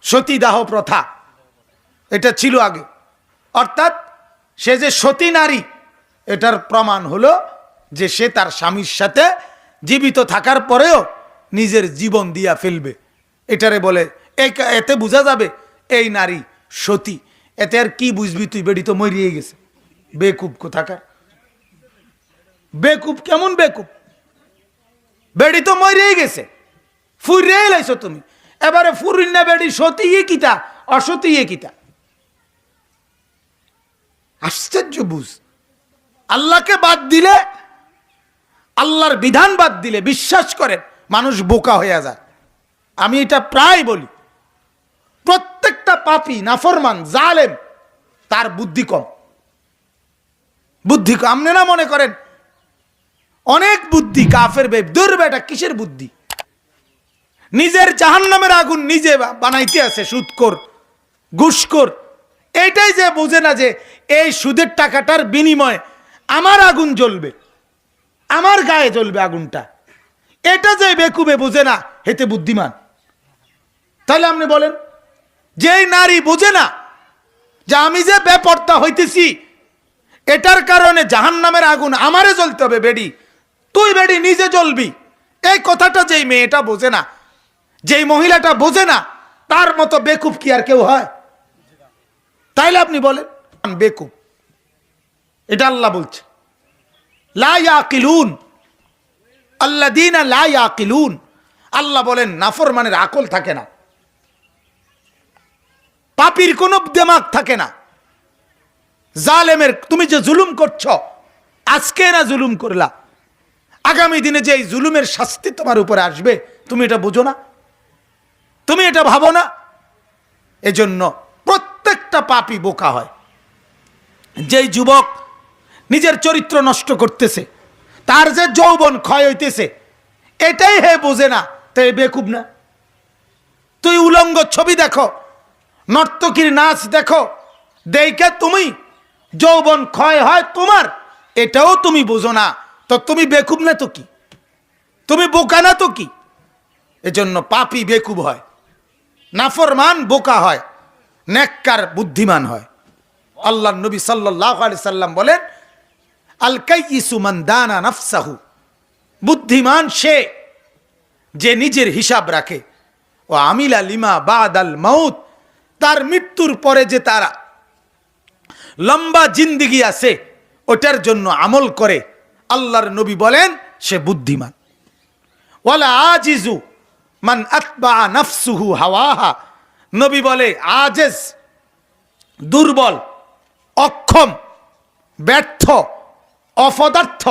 সতীদাহ প্রথা এটা ছিল আগে, অর্থাৎ সে যে সতী নারী এটার প্রমাণ হলো যে সে তার স্বামীর সাথে জীবিত থাকার পরেও নিজের জীবন দিয়া ফেলবে। এটারে বলে, এতে বোঝা যাবে এই নারী সতী। এতে আর কি বুঝবি তুই, বেডি তো মরিয়ে গেছে। বেকুব কোথাকার, বেকুব কেমন বেকুব, বেডি তো মরিয়ে গেছে, ফুরিয়ে লাইছো তুমি। এবারে ফুরিন না বেডি সতী কিতা অসতী কিতা, আশ্চর্য বুঝ। আল্লাহকে বাদ দিলে, আল্লাহর বিধান বাদ দিলে বিশ্বাস করেন মানুষ বোকা হয়ে যায়। আমি এটা প্রায় বলি, প্রত্যেকটা পাপী নাফরমান জালেম তার বুদ্ধি কম, বুদ্ধি কম। আপনি না মনে করেন অনেক বুদ্ধি কাফের দূর বেটা, কিসের বুদ্ধি? নিজের জাহান্নামের আগুন নিজে বানাইতে আছে, সুদখোর ঘুষখোর। এইটাই যে বোঝে না যে এই সুদের টাকাটার বিনিময়ে আমার আগুন জ্বলবে, আমার গায়ে জ্বলবে আগুনটা, এটা যে বেকুবে বোঝে না, হেতে বুদ্ধিমান। তাহলে আপনি বলেন, যেই নারী বোঝে না যে আমি যে বেপর্দা হইতেছি এটার কারণে জাহান্নামের আগুন আমারে জ্বলতে হবে, বেডি তুই বেডি নিজে জ্বলবি, এই কথাটা যেই মেয়েটা বোঝে না, যেই মহিলাটা বোঝে না, তার মতো বেকুব কি আর কেউ হয়? তাইলে আপনি বলেন বেকুব। এটা আল্লাহ বলছে, লা ইয়াকিলুন আল্লাযীনা লা ইয়াকিলুন। আল্লাহ বলেন নাফরমানের আকল থাকে না, পাপীর কোনো দিমাগ থাকে না। জালেমের, তুমি যে জুলুম করছো, আজকে না জুলুম করলা, আগামী দিনে যে এই জুলুমের শাস্তি তোমার উপরে আসবে, তুমি এটা বুঝো না, তুমি এটা ভাবো না। এজন্য প্রত্যেকটা পাপী বোকা হয়। যেই যুবক নিজের চরিত্র নষ্ট করতেছে, তার যে যৌবন ক্ষয় হইতেছে, এটাই হে বোঝে না, তাই বেকুব না? তুই উলঙ্গ ছবি দেখো, নর্তকীর নাচ দেখো, দেখে তুমি যৌবন ক্ষয় হয় তোমার, এটাও তুমি বোঝো না, তো তুমি বেকুব না তো কি? তুমি বোকা না তো কি? এজন্য পাপী বেকুব হয়, নাফরমান বোকা হয়, নেককার বুদ্ধিমান হয়। আল্লাহর নবী সাল্লাল্লাহু আলাইহি সাল্লাম বলেন, আল কাইয়িসু মান দানা নাফসাহু। বুদ্ধিমান সে যে নিজের হিসাব রাখে, ও আমিলা লিমা বাদাল মাউত, তার মৃত্যুর পরে যে তার লম্বা জিন্দেগি আছে ওটার জন্য আমল করে। আল্লাহর নবী বলেন সে বুদ্ধিমান। ওয়ালা আজিজু মান আতবা নাফসুহু হাওয়াহা। নবী বলে আজেজ, দুর্বল, অক্ষম, ব্যর্থ, অপদার্থ,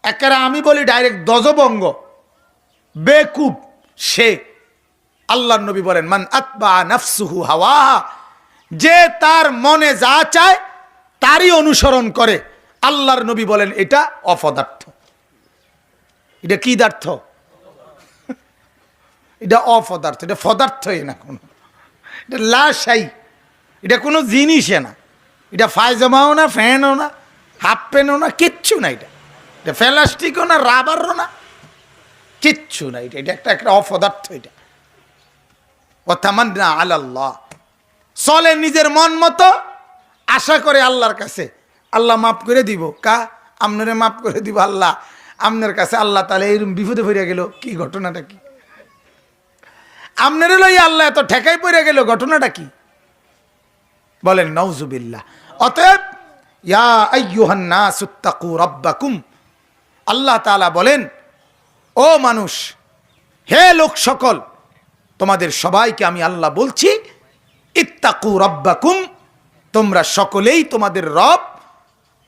একেবারে আমি বলি ডাইরেক্ট দজবঙ্গ, বেকুব সে। আল্লাহর নবী বলেন মান আতবা নাফসুহু হাওয়াহা, যে তার মনে যা চায় তারই অনুসরণ করে। আল্লাহর নবী বলেন এটা অপদার্থ। এটা কি দার্থ? এটা অপদার্থ, এটা পদার্থই না, কোনো এটা লাশাই, এটা কোনো জিনিসে না, এটা ফায়জামাও না, ফ্যানও না, হাফ প্যান্টও না, কিচ্ছু না। এটা প্লাস্টিকও না, রাবারও না, কিচ্ছু না। এটা একটা অপদার্থ। এটা ওয়াতামান্না আলাল্লাহ, চলে নিজের মন মতো, আশা করে আল্লাহর কাছে আল্লাহ মাফ করে দিব। আপনারে মাফ করে দিব আল্লাহ, আপনার কাছে আল্লাহ তাহলে এইরকম বিপদে পড়ে গেল, কি ঘটনাটা কি? আপনারে লই আল্লাহ এত ঠেকাই পড়ে গেল, ঘটনাটা কি? বলেন নাউজুবিল্লাহ। অতএব ইয়া আইয়ুহান নাসু তাকু রাব্বাকুম, আল্লাহ তাআলা বলেন ও মানুষ, হে লোক সকল, তোমাদের সবাইকে আমি আল্লাহ বলছি ইত্তাকু রাব্বাকুম, তোমরা সকলেই তোমাদের রব,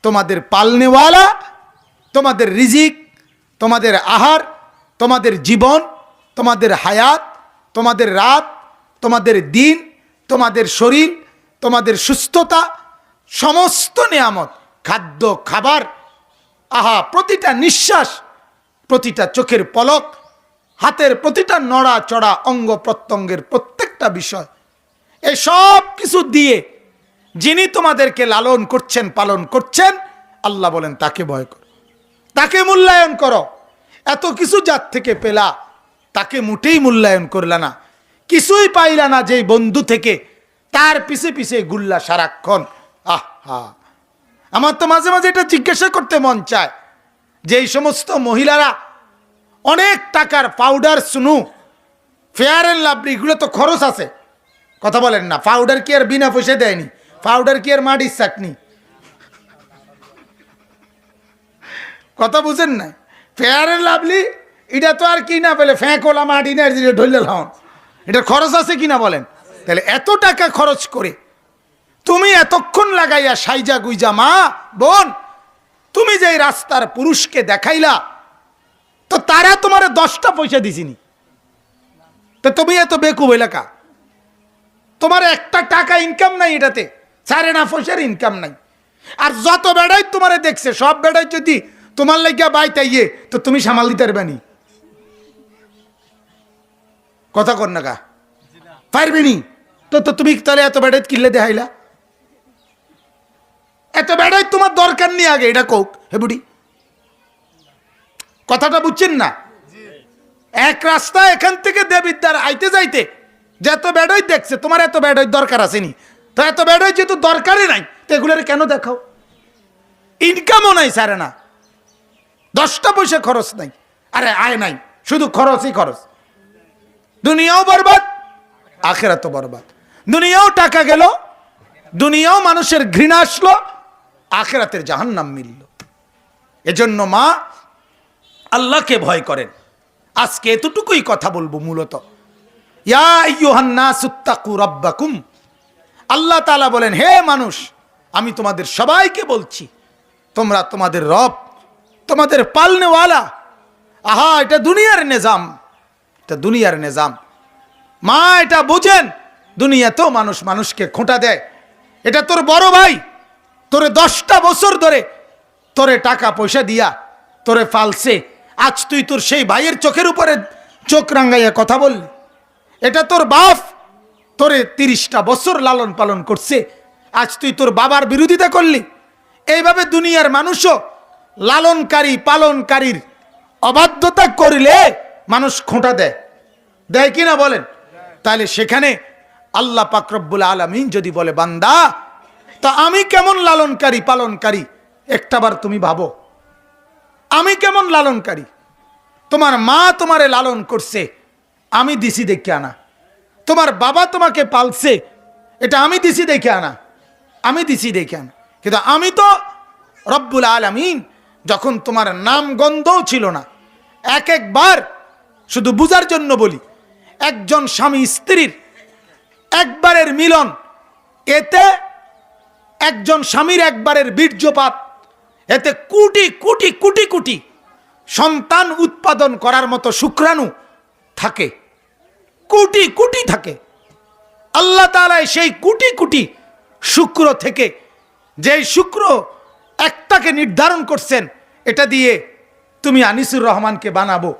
তোমাদের পালনেওয়ালা, তোমাদের রিজিক, তোমাদের আহার, তোমাদের জীবন, তোমাদের হায়াত, তোমাদের রাত, তোমাদের দিন, তোমাদের শরীর, তোমাদের সুস্থতা, সমস্ত নিয়ামত, খাদ্য খাবার, আহা প্রতিটা নিঃশ্বাস, প্রতিটা চোখের পলক, হাতের প্রতিটা নড়া চড়া অঙ্গ প্রত্যঙ্গের প্রত্যেকটা বিষয়, এই সব কিছু দিয়ে যিনি তোমাদেরকে লালন করছেন, পালন করছেন, আল্লাহ বলেন তাকে ভয় করো, তাকে মূল্যায়ন করো। এত কিছু যার থেকে পেলা, তাকে মোটেই মূল্যায়ন করলা না, কিছুই পাইলা না যেই বন্ধু থেকে, তার পিছে পিছে গুল্লা সারাক্ষণ। আহা, আমার তো মাঝে মাঝে এটা জিজ্ঞাসা করতে মন চায় যে এই সমস্ত মহিলারা অনেক টাকার পাউডার, সুনু, ফেয়ার অ্যান্ড লাভলি, এগুলো তো খরচ আছে, কথা বলেন না? পাউডার কি আর বিনা পয়সা দেয়নি? পাউডার কি আর মাটির চাটনি? কথা বুঝেন না? ফেয়ার অ্যান্ড লাভলি এটা তো আর কি না পেলে ফ্যাঁকোলা মাটি না ঢইলে লাউন, এটা খরচ আছে কিনা বলেন? তাহলে এত টাকা খরচ করে তুমি এতক্ষণ লাগাইয়া সাইজা গুইজা, মা বোন, তুমি যে রাস্তার পুরুষকে দেখাইলা, তো তারা তোমার 10টা পয়সা দিছিনি, তো তুমি এত বেকুব এলাকা, তোমার একটা টাকা ইনকাম নাই, এটাতে 4.5 পয়সার ইনকাম নাই। আর যত বেড়াই তোমারে দেখছে, সব বেড়াই যদি তোমার লাগিয়া বাইতাইয়ে, তো তুমি সামাল দিতে পারবেনি? কথা কর না গা, পারবেনি তো? তো তুমি তাহলে এত বেড়াই কিনলে দেখাইলা? এত বেড়াই তোমার দরকার নেই আগে, এটা কোক হে বুড়ি, কথাটা বুঝছেন না? এক রাস্তা এখান থেকে দেবিদ্বার আইতে যাইতে যত বেড়াই দেখছে, তোমার এত বেড়াই দরকার আসেনি, তো এত বেড়াই যেহেতু দরকারই নাই, তো এগুলোর কেন দেখাও? ইনকামও নাই, সারে না, 10টা পয়সা খরচ নাই, আরে আয় নাই, শুধু খরচই খরচ। দুনিয়াও বরবাদ, আখিরাতও বরবাদ। দুনিয়াও টাকা গেল, দুনিয়াও মানুষের ঘৃণা আসলো, আখিরাতের জাহান্নাম মিলল। এজন্য মা, আল্লাহকে ভয় করেন। আজকে এতটুকুই কথা বলবো মূলত। ইয়া আইয়ুহান নাসুত্তাকু রাব্বাকুম, আল্লাহ তাআলা বলেন, হে মানুষ, আমি তোমাদের সবাইকে বলছি, তোমরা তোমাদের রব, তোমাদের পালনেওয়ালা। আহা, এটা দুনিয়ার নিজাম, এটা দুনিয়ার নিজাম। মা এটা বুঝেন, দুনিয়াতেও মানুষ মানুষকে খোঁটা দেয়। এটা তোর বড় ভাই, তোরে 10টা বছর ধরে তোরে টাকা পয়সা দিয়া তোরে ফালছে, আজ তুই তোর সেই ভাইয়ের চোখের উপরে চোখ রাঙ্গাইয়া কথা বললি। এটা তোর বাপ, তোরে 30টা বছর লালন পালন করছে, আজ তুই তোর বাবার বিরোধিতা করলি। এইভাবে দুনিয়ার মানুষও লালনকারী পালনকারীর অবাধ্যতা করিলে মানুষ খোঁটা দেয়, দেয় কিনা বলেন? তাহলে সেখানে আল্লাহ পাক রব্বুল আলামিন যদি বলে, বান্দা, তা আমি কেমন লালনকারী পালনকারী একটাবার তুমি ভাবো, আমি কেমন লালনকারী। তোমার মা তোমারে লালন করছে, আমি দিছি দেখে আনা। তোমার বাবা তোমাকে পালছে, এটা আমি দিছি দেখে আনা, আমি দিছি দেখে আনা। কিন্তু আমি তো রব্বুল আলামিন, যখন তোমার নাম গন্ধও ছিল না, একবার শুধু বুঝার জন্য বলি, একজন স্বামী স্ত্রীর একবারের মিলন, এতে একজন স্বামীর একবারের বীর্যপাত, এতে কোটি কোটি কোটি কোটি সন্তান উৎপাদন করার মতো শুক্রাণু থাকে, কোটি কোটি থাকে। আল্লাহ তাআলা সেই কোটি কোটি শুক্র থেকে যেই শুক্র একটাকে নির্ধারণ করছেন, এটা দিয়ে তুমি আনিসুর রহমানকে বানাবো,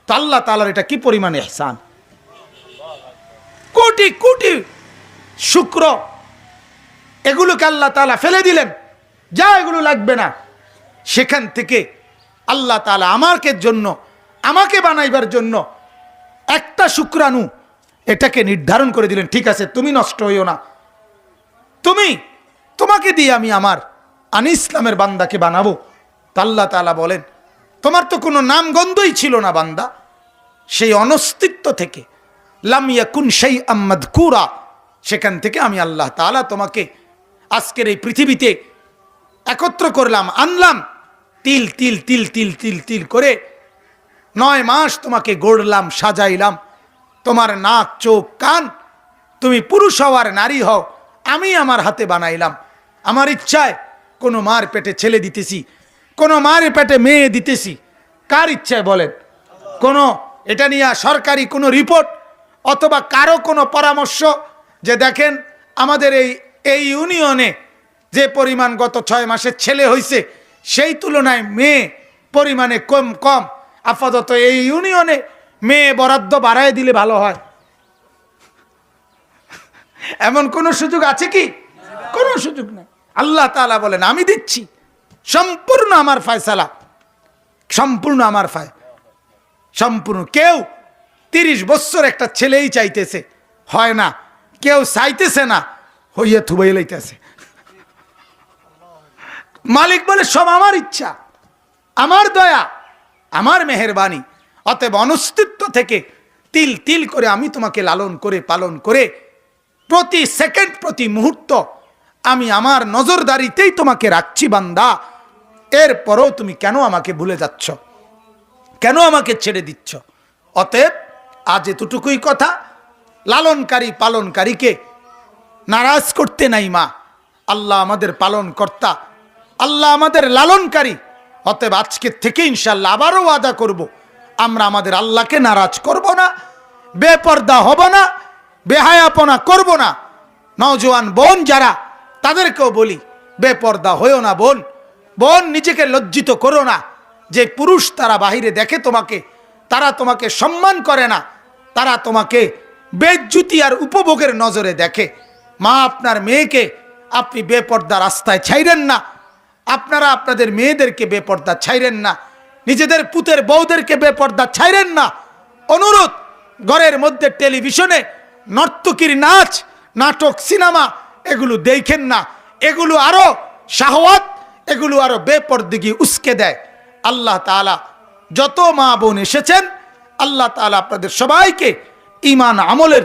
তো আল্লাহ তাআলার এটা কি পরিমাণ ইহসান। কোটি কোটি শুক্র, এগুলোকে আল্লাহ তাআলা ফেলে দিলেন, যা এগুলো লাগবে না। সেখান থেকে আল্লাহ তাআলা আমাকে জন্য, আমাকে বানাইবার জন্য একটা শুক্রাণু এটাকে নির্ধারণ করে দিলেন, ঠিক আছে, তুমি নষ্ট হইও না, তোমাকে দিয়ে আমি আমার আনিস ইসলামের বান্দাকে বানাবো। তা আল্লাহ তাআলা বলেন, তোমার তো কোনো নামগন্ধই ছিল না বান্দা, সেই অনস্তিত্ব থেকে, লাম ইয়াকুন শাইআম মাযকুরা, সেখান থেকে আমি আল্লাহ তাআলা তোমাকে আজকের এই পৃথিবীতে একত্র করলাম, আনলাম, তিল তিল তিল তিল তিল তিল করে 9 মাস তোমাকে গড়লাম, সাজাইলাম। তোমার নাক, চোখ, কান, তুমি পুরুষ হও আর নারী হও, আমি আমার হাতে বানাইলাম। আমার ইচ্ছায় কোনো মার পেটে ছেলে দিতেছি, কোনো মার পেটে মেয়ে দিতেছি, কার ইচ্ছায় বলেন? কোনো এটা নিয়ে সরকারি কোনো রিপোর্ট অথবা কারো কোনো পরামর্শ যে দেখেন আমাদের এই ইউনিয়নে যে পরিমাণ গত 6 মাসে ছেলে হয়েছে, সেই তুলনায় মেয়ে পরিমাণে কম, আপাতত এই ইউনিয়নে মেয়ে বরাদ্দ বাড়ায় দিলে ভালো হয়, এমন কোনো সুযোগ আছে কি? কোনো সুযোগ নেই। আল্লাহ তাআলা বলেন, আমি দিচ্ছি, সম্পূর্ণ আমার ফয়সালা, সম্পূর্ণ আমার সম্পূর্ণ। কেউ 30 বছর একটা ছেলেই চাইতেছে, হয় না, কেউ চাইতেছে না, হইয়া থুবাই লাইতেছে। মালিক বলে সব আমার ইচ্ছা, আমার দয়া, আমার মেহেরবানি। অতএব অনস্তিত্ব থেকে তিল তিল করে আমি তোমাকে লালন করে পালন করে প্রতি সেকেন্ড প্রতি মুহূর্ত আমি আমার নজরদারিতেই তোমাকে রাখছি বান্দা। এরপরও তুমি কেন আমাকে ভুলে যাচ্ছ, কেন আমাকে ছেড়ে দিচ্ছ? অতএব আজ এতটুকুই কথা, লালনকারী পালনকারীকে নারাজ করতে নাই মা। আল্লাহ আমাদের পালন কর্তা, আল্লাহ আমাদের লালনকারী। অতএব আজকের থেকে ইনশাল্লাহ আবারও ওয়াদা করব, আমরা আমাদের আল্লাহকে নারাজ করব না, বেপর্দা হব না, বেহায়াপনা করব না। নওজোয়ান বোন যারা, তাদেরকেও বলি বেপর্দা হয়েও না বোন। বোন নিজেকে লজ্জিত করো না, যে পুরুষ তারা বাহিরে দেখে তোমাকে, তারা তোমাকে সম্মান করে না, তারা তোমাকে বেজ্জুতি আর উপভোগের নজরে দেখে। মা, আপনার মেয়েকে আপনি বেপর্দা রাস্তায় ছাইরেন না, আপনারা আপনাদের মেয়েদেরকে বেপর্দা ছাইরেন না, নিজেদের পুতের বউদেরকে বেপর্দা ছাইরেন না। অনুরোধ, ঘরের মধ্যে টেলিভিশনে নর্তকীর নাচ, নাটক, সিনেমা এগুলো দেখেন না। এগুলো আরো শাহওয়াত, এগুলো আরো বেপরদিগি উস্কে দেয়। আল্লাহ তাআলা যত মা বোন এসেছেন, আল্লাহ তাআলা আপনাদের সবাইকে ঈমান আমলের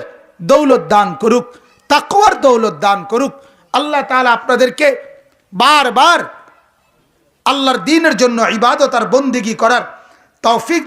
দৌলত দান করুক, তাকওয়ার দৌলত দান করুক। আল্লাহ তাআলা আপনাদেরকে বারবার আল্লাহর দ্বীনের জন্য ইবাদত আর বন্দেগী করার তৌফিক